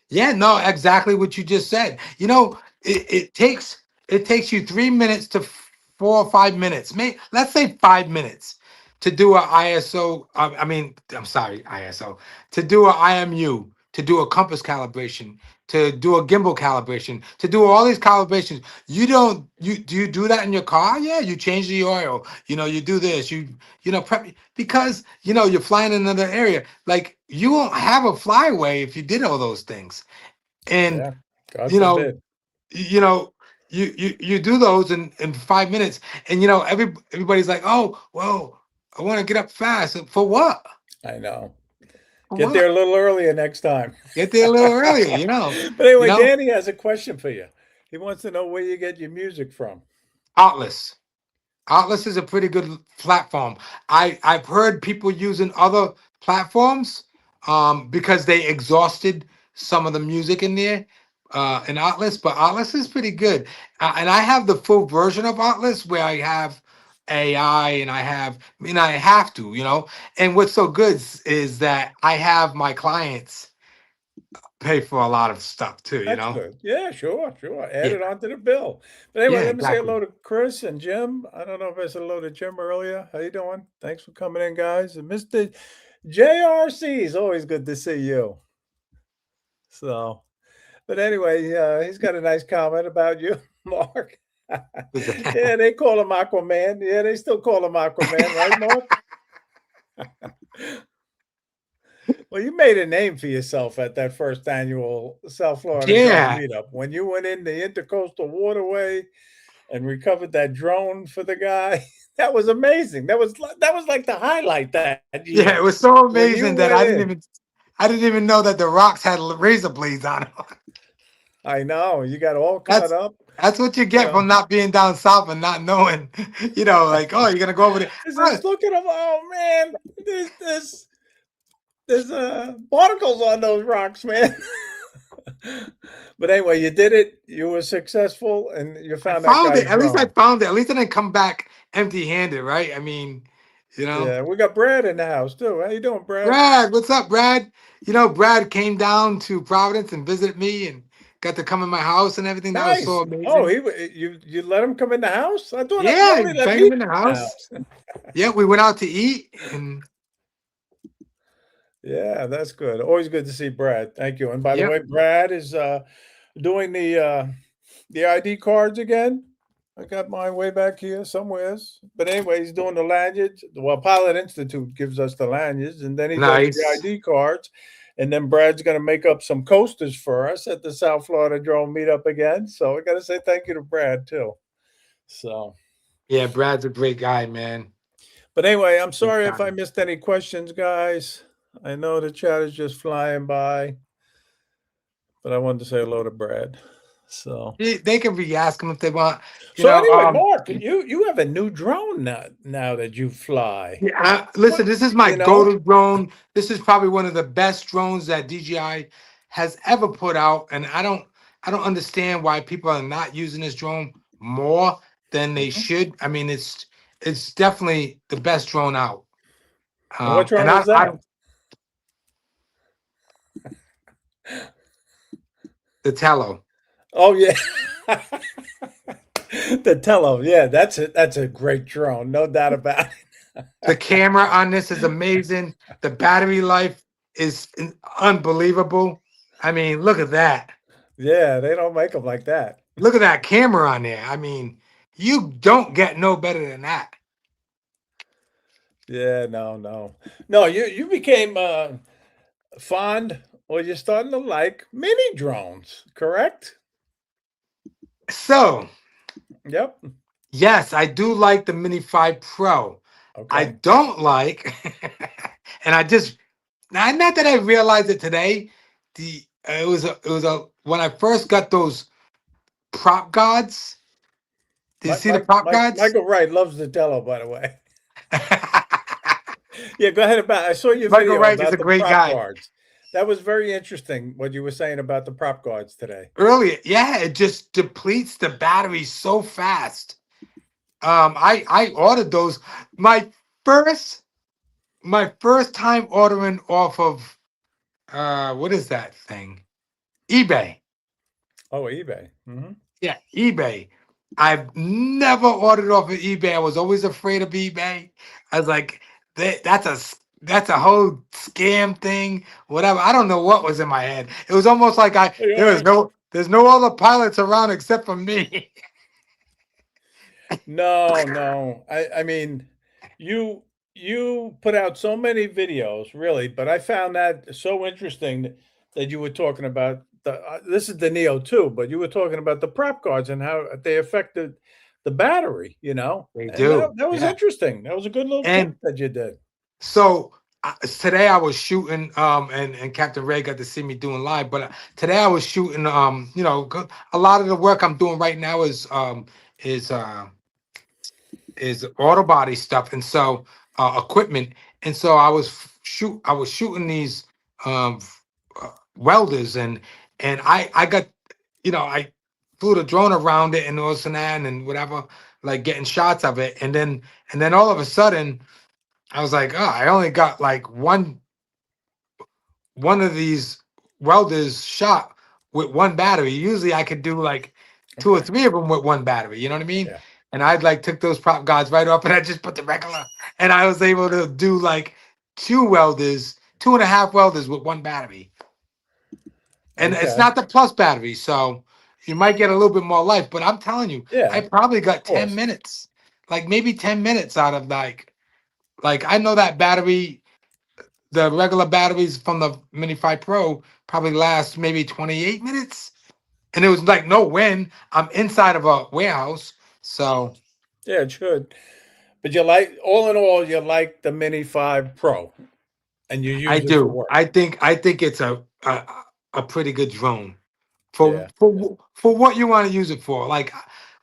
Yeah, no, exactly what you just said. It takes you 3 minutes to 4 or 5 minutes. Let's say 5 minutes to do a ISO. I mean, I'm sorry, ISO, to do a IMU, to do a compass calibration, to do a gimbal calibration, to do all these calibrations. You don't you do you do that in your car? Yeah, you change the oil. You do this. Prep because you're flying in another area. Like you won't have a flyway if you did all those things. And Yeah, God you know, forbid. you know, you do those in 5 minutes, and everybody's like, oh, well, I want to get up fast. For what? I know. For Get there what? a little earlier next time. Get there a little earlier. But You anyway, know, Danny has a question for you. He wants to know where you get your music from. Atlas. Atlas is a pretty good platform. I've heard people using other platforms because they exhausted some of the music in there in Atlas, but Atlas is pretty good. And I have the full version of Atlas where I have AI and I have to. And what's so good is that I have my clients pay for a lot of stuff too, you That's know? good. Yeah, sure, sure. Add Yeah. it onto the bill. But anyway, Yeah, let me say exactly. hello to Chris and Jim. I don't know if I said hello to Jim earlier. How you doing? Thanks for coming in, guys. And Mr. JRC is always good to see you. So, but anyway, he's got a nice comment about you, Mark. Was Yeah, that- they call him Aquaman. Yeah, they still call him Aquaman, right, Mark? Well, you made a name for yourself at that first annual South Florida drone yeah. meetup when you went in the intercoastal waterway and recovered that drone for the guy. That was amazing. That was like the highlight that year Yeah, it was so when you amazing that went in. I didn't even know that the rocks had razor blades on them. I know you got all caught That's up. that's what you You get know, from not being down south and not knowing, like, oh, you're gonna go over there. he Huh. says, "Look at him! Oh man, there's barnacles on those rocks, man." But anyway, you did it. You were successful, and you I found that found it. guy's At least I drone. found it. At least I didn't come back empty-handed, right? I mean, you know. Yeah, we got Brad in the house too. How you doing, Brad? Brad, what's up, Brad? Brad came down to Providence and visited me and got to come in my house and everything. That was so Nice. Oh, amazing. you let him come in the house? I thought you Yeah, only let invite me him in the in the house. house. Yeah, we went out to eat and Yeah, that's good. Always good to see Brad. Thank you. And by the yep. way, Brad is doing the ID cards again. I got mine way back here somewheres. But anyway, he's doing the lanyards. Well, Pilot Institute gives us the lanyards, and then he does the Nice. ID cards. And then Brad's going to make up some coasters for us at the South Florida Drone Meetup again. So I got to say thank you to Brad too. So, Yeah, Brad's a great guy, man. but anyway, I'm Great sorry if guy. I missed any questions, guys. I know the chat is just flying by, but I wanted to say hello to Brad. So, They can re-ask him if they want. You so know, anyway, Mark, you have a new drone now that you fly. yeah, What listen, this is my you know? go-to drone. This is probably one of the best drones that DJI has ever put out, and I don't understand why people are not using this drone more than they Mhm. should. I mean, it's definitely the best drone out. And what And drone is I that? don't the Tello. Oh yeah, the Tello. Yeah, that's a great drone, no doubt about The it. camera on this is amazing. The battery life is unbelievable. I mean, look at that. Yeah, they don't make them like that. Look at that camera on there. I mean, you don't get no better than that. Yeah, no, no, no. You became fond, or you're starting to like mini drones, correct? So, Yep. yes, I do like the Mini 5 Pro. I Okay. don't like, and I just not that I realized it today. It was a when I first got those prop guards. Did you see the prop guards? Michael Wright loves the Tello, by the way. Yeah, go ahead about. I saw your Michael video Wright is a about the great prop guy. guards. That was very interesting what you were saying about the prop guards today. Earlier, yeah, it just depletes the battery so fast. I ordered those. My first my first time ordering off of what is that thing? eBay. Oh, eBay. Hmm. Yeah, eBay. I've never ordered off of eBay. I was always afraid of eBay. I was like, that's a whole scam thing. Whatever. I don't know what was in my head. It was almost like Are you all there was right? there's no other pilots around except for me. No, no. I mean, you you put out so many videos, really, but I found that so interesting that you were talking about this is the Neo 2, but you were talking about the prop guards and how they affected the battery, They and do. that was Yeah. interesting. That was a good little tip And that you did. so today I was shooting, and Captain Ray got to see me doing live. But today I was shooting, a lot of the work I'm doing right now is uh, is auto body stuff, and so equipment. And so I was shooting these welders, and I got, I flew the drone around it and all this and that and whatever, like getting shots of it, and then all of a sudden I was like, oh, I only got like one of these. welders shot with one battery. Usually I could do like two or Okay. three of them with one battery. You know what I mean? Yeah. And I'd like took those prop guards right off and I just put the regular, and I was able to do like two welders, two and a half welders with one battery. And it's Okay. not the plus battery, so you might get a little bit more life. But I'm telling you, I Yeah. probably Of got 10 course. minutes, like maybe 10 minutes out of like I know that battery, the regular batteries from the Mini 5 Pro probably last maybe 28 minutes. And it was like no wind. I'm inside of a warehouse. So Yeah, it should. But you like, all in all, you like the Mini 5 Pro and you I use it for do. work. I think it's a pretty good drone for Yeah. for what you want to use it for. Like,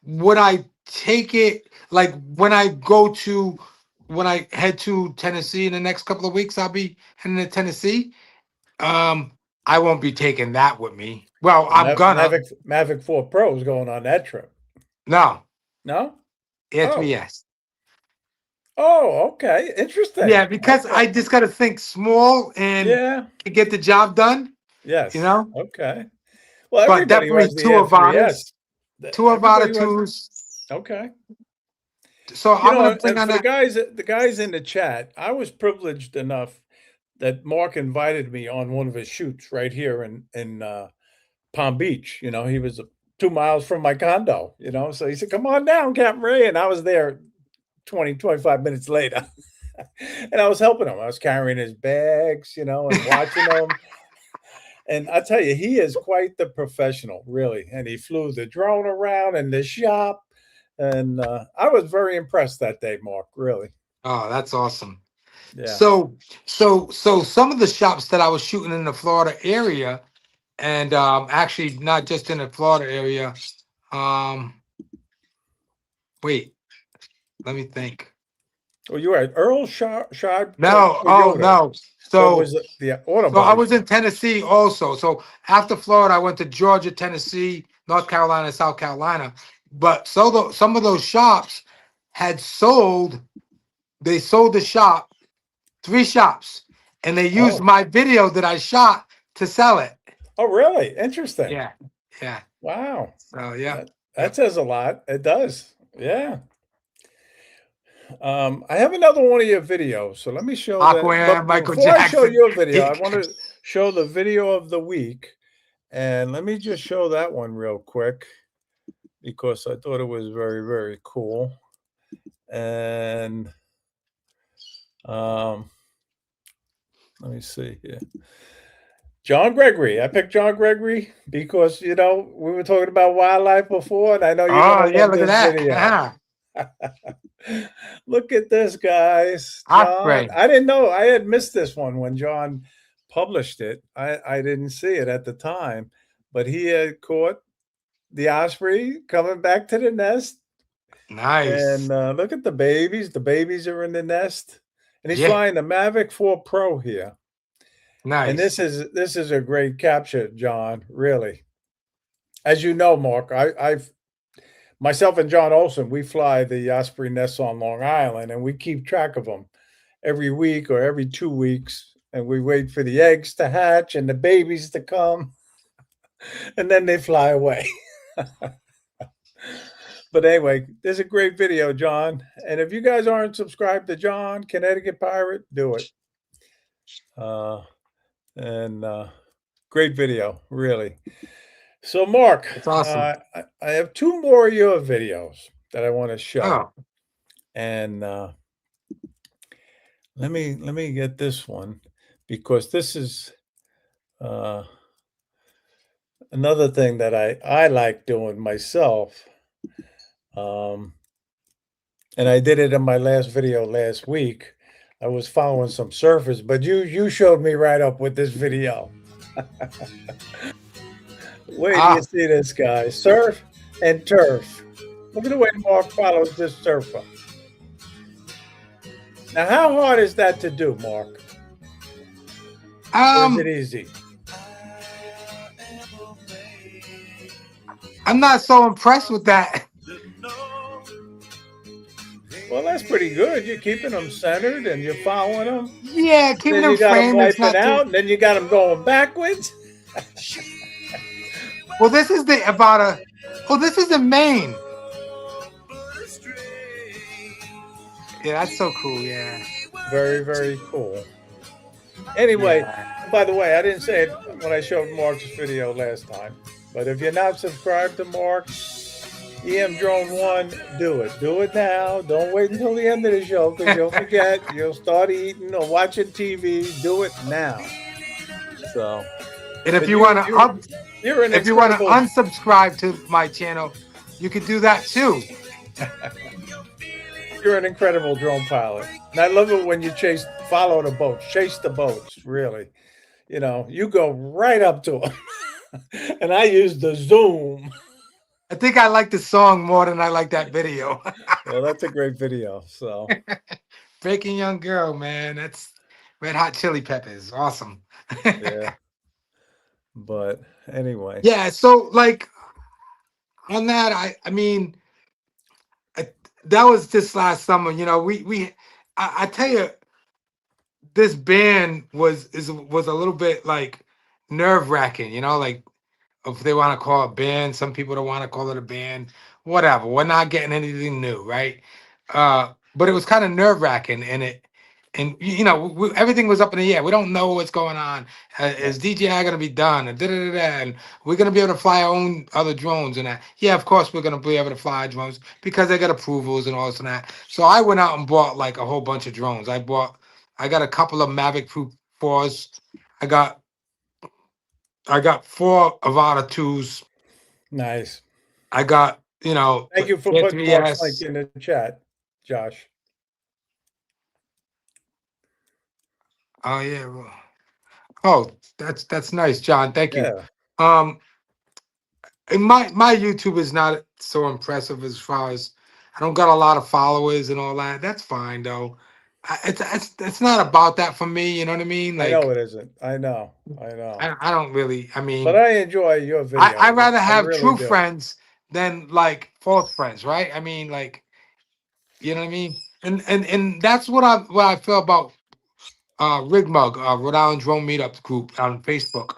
would I take it? Like when I head to Tennessee in the next couple of weeks, I'll be heading to Tennessee. Um, I won't be taking that with me. Well, The I'm gonna. Mavic 4 Pro is going on that trip. No, No? Air Oh. 3S. Oh, okay. Interesting. Yeah, because Okay. I just got to think small and Yeah. get the job done. You Yes. know, Okay. Well, but everybody who definitely has the Air 3S, two everybody Avata who has, twos. okay. So You I'm gonna know, bring and on for that. the guys in the chat, I was privileged enough that Mark invited me on one of his shoots right here in Palm Beach. You know, he was 2 miles from my condo. You know, so he said, "Come on down, Captain Ray," and I was there 20, 25 minutes later, and I was helping him. I was carrying his bags, you know, and watching him. And I tell you, he is quite the professional, really. And he flew the drone around in the shop, and I was very impressed that day, Mark. Really, Oh, that's awesome. yeah. So some of the shops that I was shooting in the Florida area, and actually not just in the Florida area. Um, Wait, let me think. Well, you were at Earl Scheib No, oh Toyota. no. What was So the auto so I body was in shop? Tennessee also. So after Florida, I went to Georgia, Tennessee, North Carolina, South Carolina. But some of those shops had sold. They sold the shop, three shops, and they used Oh, my video that I shot to sell it. oh, really? Interesting. Yeah, yeah. Wow, So yeah, that yep. says a lot. It does. Yeah. I have another one of your videos, so let me show that. Aquaman, But Michael before I show Jackson. your video, I want to show the video of the week, and let me just show that one real quick because I thought it was very, very cool. And um, let me see here. John Gregory. I picked John Gregory because, you know, we were talking about wildlife before, and I know you're going Oh to yeah, love look at this that. video. Look at this, guys. John, Osprey. I didn't know. I had missed this one when John published it. I didn't see it at the time, but he had caught the osprey coming back to the nest. Nice. And look at the babies. The babies are in the nest. And he's Yeah, flying the Mavic 4 Pro here. And nice. this is a great capture, John, really. As you know, Mark, I've myself and John Olson, we fly the osprey nests on Long Island, and we keep track of them every week or every 2 weeks, and we wait for the eggs to hatch and the babies to come, and then they fly away. But anyway, there's a great video, John. And if you guys aren't subscribed to John, Connecticut Pirate, do it. Uh, and Great video, really. So, Mark, That's awesome. I have two more of your videos that I want to show, Oh, and let me get this one because this is uh, another thing that I like doing myself. Um, and I did it in my last video last week. I was following some surfers, but you showed me right up with this video. Wait till you ah, see this guy. Surf and turf. Look at the way Mark follows this surfer. Now, how hard is that to do, Mark? Or is it um, easy? I'm not so impressed with that. Well, that's pretty good. You're keeping them centered and you're following them. Yeah, keeping Then them you got them framed. It's wiping not too. out, and then you got them going backwards. Well, this is the about a. Oh, this is in Maine. Yeah, that's so cool. Yeah, Very, very cool. Anyway, yeah. by the way, I didn't say it when I showed Mark's video last time, but if you're not subscribed to Mark's EM Drone 1, do it. Do it now. Don't wait until the end of the show because you'll forget. You'll start eating or watching TV. Do it now. So, And if but you want to you're an if you want to incredible unsubscribe to my channel, you can do that too. you're an incredible drone pilot. And I love it when you follow the boats, chase the boats, really. You go right up to them. And I use the zoom. I think I like the song more than I like that video. Well, that's a great video. So, Breaking Young Girl, man. That's Red Hot Chili Peppers. Awesome. yeah. But anyway, Yeah, so like on that, I mean, I, that was just last summer. I tell you, this band was a little bit like nerve wracking. Like if they want to call it a band, some people don't want to call it a band. Whatever. We're not getting anything new, right? But it was kind of nerve wracking, everything was up in the air. We don't know what's going on. right. Is DJI going to be done? And and we're going to be able to fly our own other drones and that. Yeah, of course we're going to be able to fly drones because they got approvals and all this and that. So I went out and bought like a whole bunch of drones. I got a couple of Mavic Pro 4s. I got I got four Avata 2s. Nice. I got, Thank you for the putting Mark's link 3S. in the chat, Josh. Oh yeah. Oh, that's nice, John. Thank you. Yeah. Um, and my YouTube is not so impressive as far as I don't got a lot of followers and all that. That's fine though. It's not about that for me. You know what I mean? I know Like it isn't. I know. I know. I don't really. I But mean, I enjoy your I videos. rather I have really true do. friends than like false friends, right? I mean, like you know what I mean. And that's what I feel about Rigmug, Rhode Island Drone Meetup group on Facebook.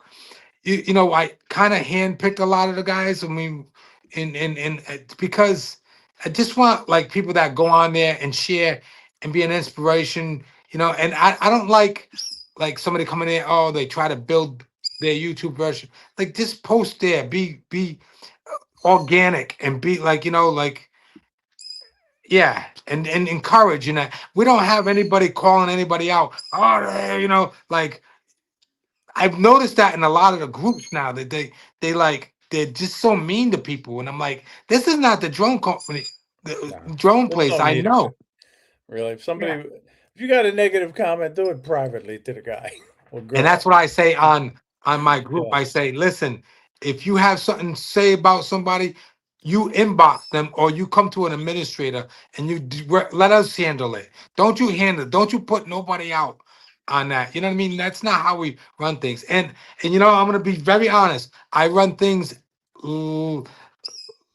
I kind of handpicked a lot of the guys. I mean, and because I just want like people that go on there and share and be an inspiration. And I don't like somebody coming in. Oh, they try to build their YouTube version. Like just post there, be organic and be like like yeah, and encourage. We don't have anybody calling anybody out. Oh, like I've noticed that in a lot of the groups now that they're just so mean to people, and I'm like, this is not the drone company, the No. drone There's place. no I need of it. know, Really. yeah, If you got a negative comment, do it privately to the guy or and that's girl. what I say on my group. Yeah. I say, listen, if you have something to say about somebody, you inbox them or you come to an administrator and let us handle it. Don't you handle it. Don't you put nobody out on that. You know what I mean? That's not how we run things. And I'm gonna be very honest. I run things l-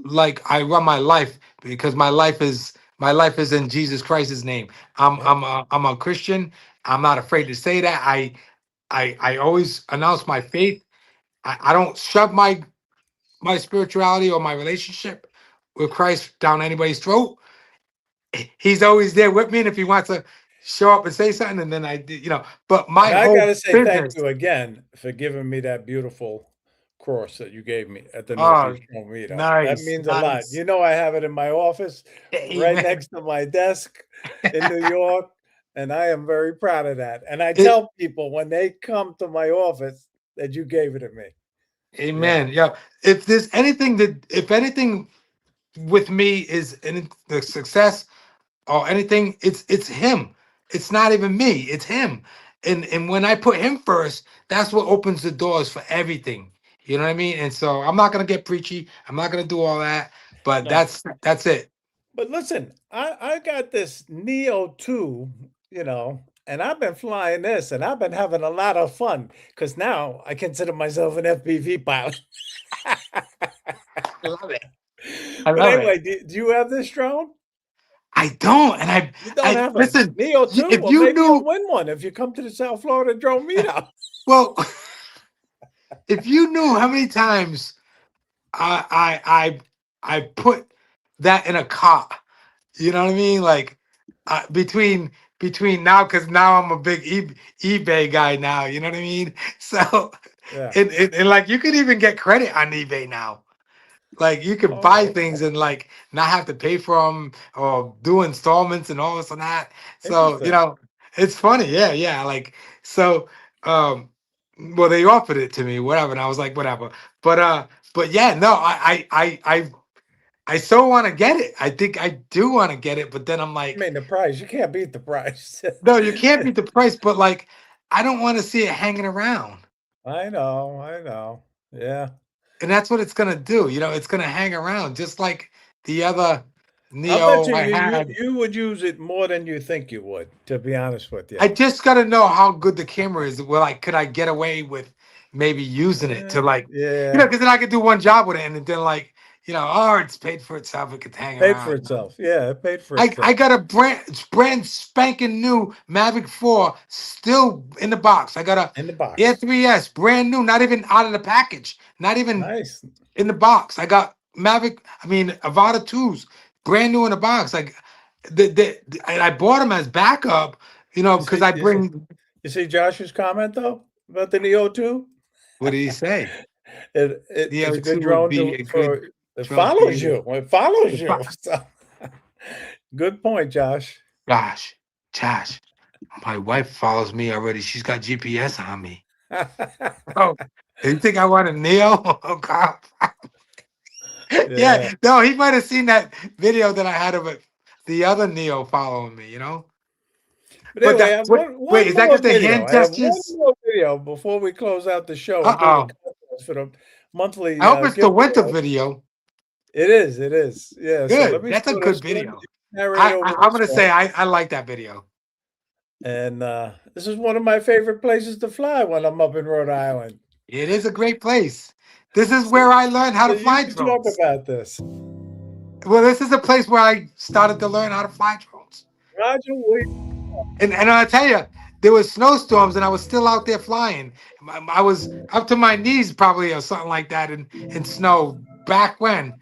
like I run my life because my life is in Jesus Christ's name. I'm Yep. I'm a, I'm a Christian. I'm not afraid to say that. I always announce my faith. I don't shove my spirituality or my relationship with Christ down anybody's throat. He's always there with me, and if he wants to show up and say something, and then But my And I whole gotta say thank business. you again for giving me that beautiful course that you gave me at the Oh, Northeast Home Meetup. That nice, means a lot. nice. I have it in my office right Amen. next to my desk in New York, and I am very proud of that. And I It, tell people when they come to my office that you gave it to me. Yeah. amen. Yeah. If anything with me is in the success or anything, it's him. It's not even me. It's him. And when I put him first, that's what opens the doors for everything. You know what I mean? And so I'm not gonna get preachy. I'm not gonna do all that. But No. that's it. But listen, I got this Neo 2, and I've been flying this and I've been having a lot of fun because now I consider myself an FPV pilot. I love it. I But love it. anyway, do you have this drone? I don't. And You don't I have a listen. Neo 2? If Well, you maybe you'll knew, win one if you come to the South Florida Drone Meetup. well, if you knew how many times I put that in a car. You know what I mean? Like between now, because now I'm a big eBay guy now. You know what I mean? So Yeah. and like you could even get credit on eBay now. Like you could buy Oh, things and like not have to pay for them or do installments and all this and that. So interesting. it's funny. Yeah, yeah. Like so, um, well, they offered it to me, whatever, and I was like, whatever. But yeah, no, I so want to get it. I think I do want to get it, but then I'm I like, mean, the price, you can't beat the price. no, you can't beat the price. But like, I don't want to see it hanging around. I know, I know. Yeah. And that's what it's gonna do. It's gonna hang around just like the other I'll bet Neo you I you you had. you would use it more than you think you would, to be honest with you. I just gotta know how good the camera is. Could I get away with maybe using it to like, Yeah. because then I could do one job with it and then like, oh, it's paid for itself. It could hang Paid for around. itself. Yeah, it paid for I itself. got a brand spanking new Mavic 4 still in the box. I got a In the Air box. 3S brand new, not even out of the package, not even Nice. in the box. I got Avata 2s, brand new in the box. Like and I bought them as backup, You because see I you see bring. you see Josh's comment though about the Neo 2? What did he say? It's a good DO2 would drone be to a good for it drone for follows you. you. It follows If you. So good point, Josh. Gosh, Josh, my wife follows me already. She's got GPS on me. Oh, you think I want a Neo? Oh God. Yeah. Yeah, no, he might have seen that video that I had of it, the other Neo following me, But But anyway, I that have what one wait, is that more because the video. hand I have one gestures? more video before we close out the show and do the Uh-oh. contest for the I monthly hope it's the winter giveaway. video. It is. It is. Yeah. So let Good. me That's a show good this one. You video. narrate over I'm this gonna one. say I like that video. And this is one of my favorite places to fly when I'm up in Rhode Island. It is a great place. This is So, where I learned how so to you fly can talk drones. about this. Well, this is a place where I started to learn how to fly drones. Roger Williams. And I'll tell you, there was snowstorms and I was still out there flying. I was up to my knees probably or something like that in snow back when.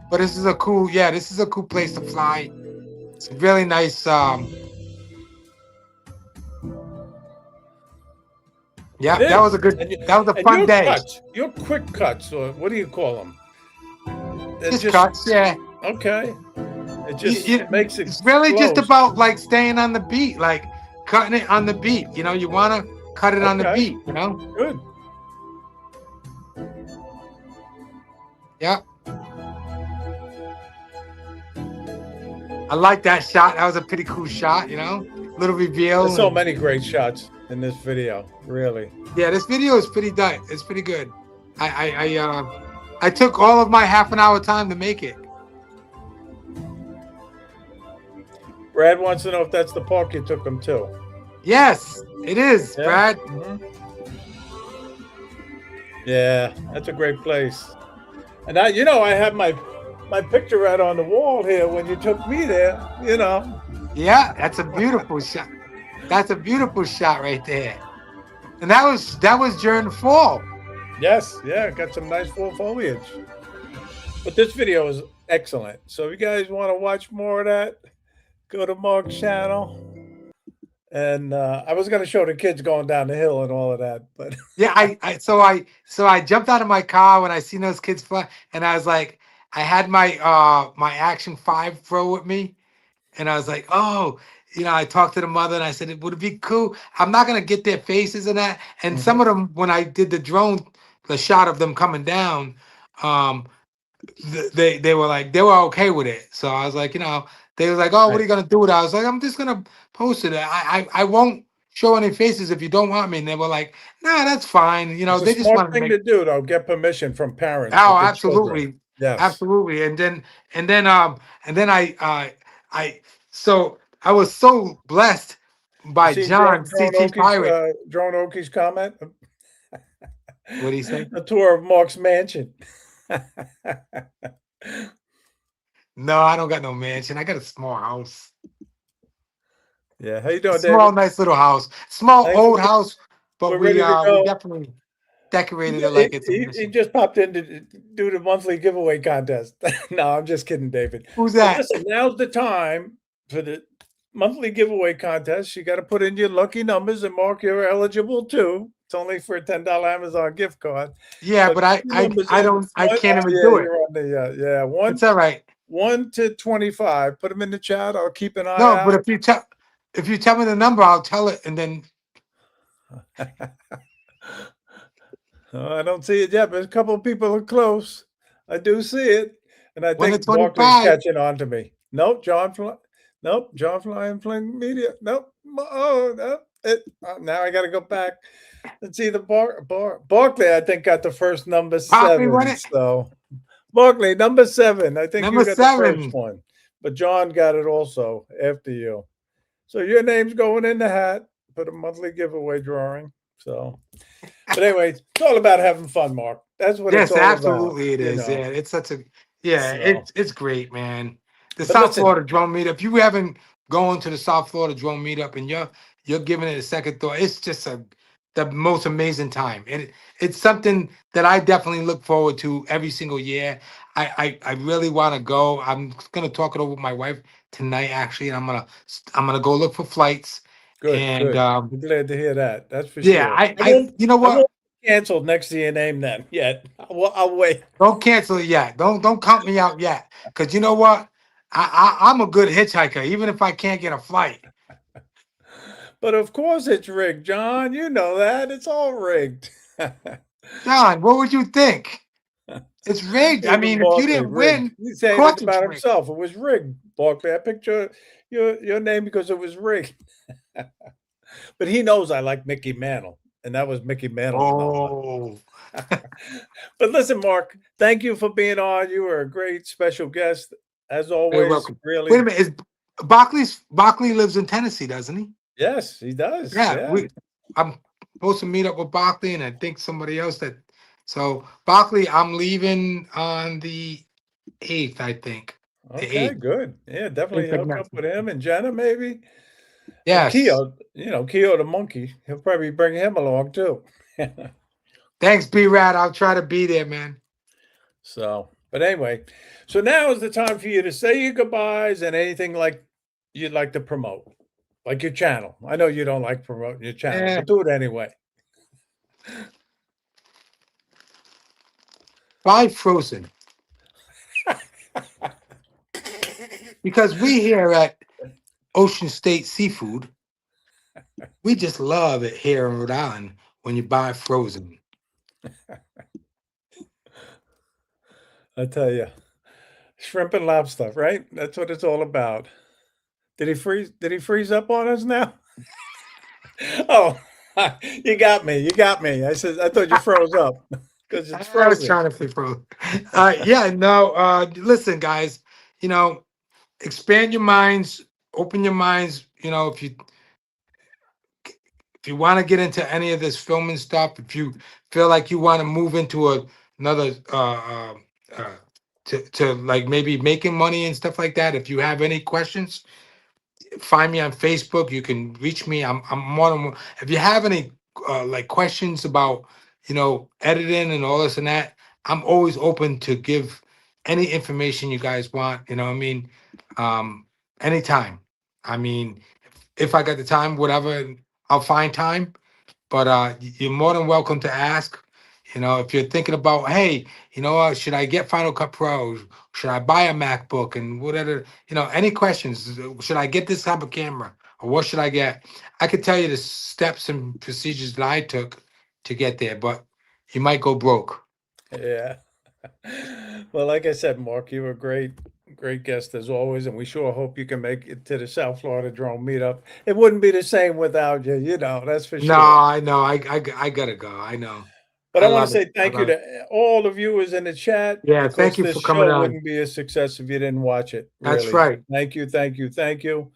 But this is a cool place to fly. It's really nice. Yeah, It is. that was a And fun day. your quick cuts, or what do you call them? It Just just cuts, yeah. okay. It just makes it It's really just flow. about like staying on the beat, like cutting it on the beat. You want to cut it on the Okay, beat. good. Yeah. I like that shot. That was a pretty cool shot. Little There's reveal. so And many great shots in this video. Really. yeah, this video is pretty tight. It's pretty good. I took all of my half an hour time to make it. Brad wants to know if that's the park you took him to. Yes, it is, Yeah. Brad. Yeah, that's a great place. And I have my picture right on the wall here when you took me there. Yeah, that's a beautiful shot. That's a beautiful shot right there. And that was during the fall. Yes, yeah, got some nice full foliage. But this video is excellent. So if you guys want to watch more of that, go to Mark's channel. And I was going to show the kids going down the hill and all of that, but Yeah, I jumped out of my car when I seen those kids fly, and I was like, I had my Action 5 Pro with me, and I was like, oh, I talked to the mother and I said, would it be cool? I'm not gonna get their faces and that. And some Mhm. of them, when I did the shot of them coming down, um, they were like they were okay with it. So I was like, they was like, oh, what are Right. you gonna do with it? I was like, I'm just gonna post it. I won't show any faces if you don't want me. And they were like, nah, that's fine. It's a They just smart want to thing make. to do, though. Get permission from parents Oh, with the children. absolutely, Yes. absolutely. And then I so I was so blessed You by seen John CT Pirate. Drone Oki's comment? What do you say? A tour of Mark's mansion. No, I don't got no mansion. I got a small house. Yeah. How you A doing, small, David? nice little house. Small Thanks. old house, but We're we ready to we go. definitely decorated it Yeah, like it's a he mission. just popped in to do the monthly giveaway contest. No, I'm just kidding, David. Who's But that? listen, now's the time for the monthly giveaway contest. You got to put in your lucky numbers, and Mark, you're eligible too. It's only for a $10 Amazon gift card. Yeah, But but put your numbers I in. don't I One, can't oh even yeah, do it. you're on the yeah It's all right. 1 to 25. Put them in the chat. I'll keep an eye No, but out. if you tell me the number, I'll tell it, and then I don't see it yet, but a couple of people are close. I do see it, and I one to think Barkley's 25. catching on to me. Nope, Nope, John Fly and Fling Media. Nope. Oh, no. Now I got to go back and see the Barkley. I think got the first number Poppy won 7. it. So Barkley number 7. I think you Number got the first 7. one, but John got it also after you. So your name's going in the hat for the monthly giveaway drawing. So. But anyway, it's all about having fun, Mark. That's what it's Yes, all about, absolutely it is. Yeah, it's such a yeah, So, it's great, man. The but South listen, Florida drone meetup. If you haven't gone to the South Florida drone meetup and you're giving it a second thought, it's just the most amazing time. And it's something that I definitely look forward to every single year. I really want to go. I'm gonna talk it over with my wife tonight, actually, and I'm gonna go look for flights. good, And good. I'm glad to hear that. That's for yeah, sure. you know I what? won't cancel next to your name then yet. I'll wait. Don't cancel it yet. Don't count me out yet. Cause you know what? I'm a good hitchhiker, even if I can't get a flight. But of course it's rigged, John. You know that. It's all rigged. John, what would you think? It's rigged. I Even mean, if you Barkley didn't rigged. win, He's of saying it course it's about rigged. himself. It was rigged, Barkley. I picked your name because it was rigged. But he knows I like Mickey Mantle, and that was Mickey Mantle's number. Oh, But listen, Mark, thank you for being on. You were a great special guest, as very always. welcome. Wait a Really, minute. Is Barkley lives in Tennessee, doesn't he? yes, he does. Yeah, Yeah. I'm supposed to meet up with Barkley and I think somebody else that so Barkley, I'm leaving on the 8th, I think. The Okay, 8th. good. Yeah, definitely 8th of hook up next with him and Jenna, maybe. And Yes. Keo, Keo the monkey. He'll probably bring him along too. Thanks, B Rad. I'll try to be there, man. So, but anyway, so now is the time for you to say your goodbyes and anything like you'd like to promote, like your channel. I know you don't like promoting your channel, Eh, but do it anyway. buy frozen. Because we here at Ocean State Seafood, we just love it here in Rhode Island when you buy frozen. I tell you, shrimp and lobster, right? That's what it's all about. Did he freeze? Did he freeze up on us now? Oh, you got me. You got me. I said I thought you froze up because it's I was frozen. trying to say frozen. Yeah, no, listen, guys, you know, expand your minds, open your minds, if you want to get into any of this filming stuff, if you feel like you want to move into another uh, to like maybe making money and stuff like that, if you have any questions, find me on Facebook. You can reach me. I'm more than if you have any like questions about editing and all this and that. I'm always open to give any information you guys want. You know, what I mean, um, anytime. I mean, if I got the time, whatever, I'll find time. But you're more than welcome to ask. If you're thinking about, hey, should I get Final Cut Pro? Should I buy a MacBook and whatever? Any questions? Should I get this type of camera or what should I get? I could tell you the steps and procedures that I took to get there, but you might go broke. Yeah. Well, like I said, Mark, you were a great guest as always, and we sure hope you can make it to the South Florida Drone meetup. It wouldn't be the same without you, that's for No, sure. I know. I gotta go. I know. But I I want to love it. say I thank you love it. to all the viewers in the chat Yeah, thank because you this for coming show on. wouldn't be a success if you didn't watch it, That's really. right. Thank you, thank you, thank you.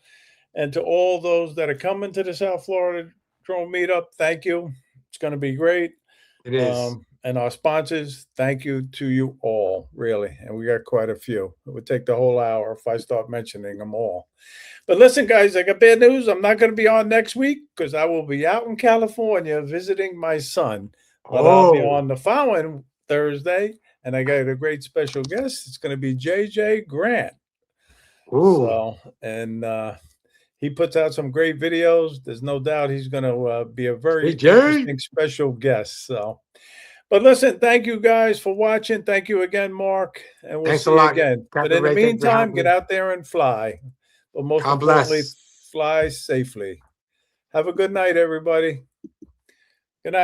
And to all those that are coming to the South Florida Drone meetup, thank you. It's going to be great. It is. And our sponsors, thank you to you all, really. And we got quite a few. It would take the whole hour if I start mentioning them all. But listen, guys, I got bad news. I'm not going to be on next week because I will be out in California visiting my son. But I'll be Oh, on the following Thursday, and I got a great special guest. It's going to be JJ Grant. ooh, So, and he puts out some great videos. There's no doubt he's going to be a very AJ. interesting special guest. So, but listen, thank you guys for watching. Thank you again, Mark, and we'll Thanks a see you lot, again. But Captain in the Ray. Thanks for meantime, having get me. out there and fly. But most God importantly, bless. fly safely. Have a good night, everybody. Good night.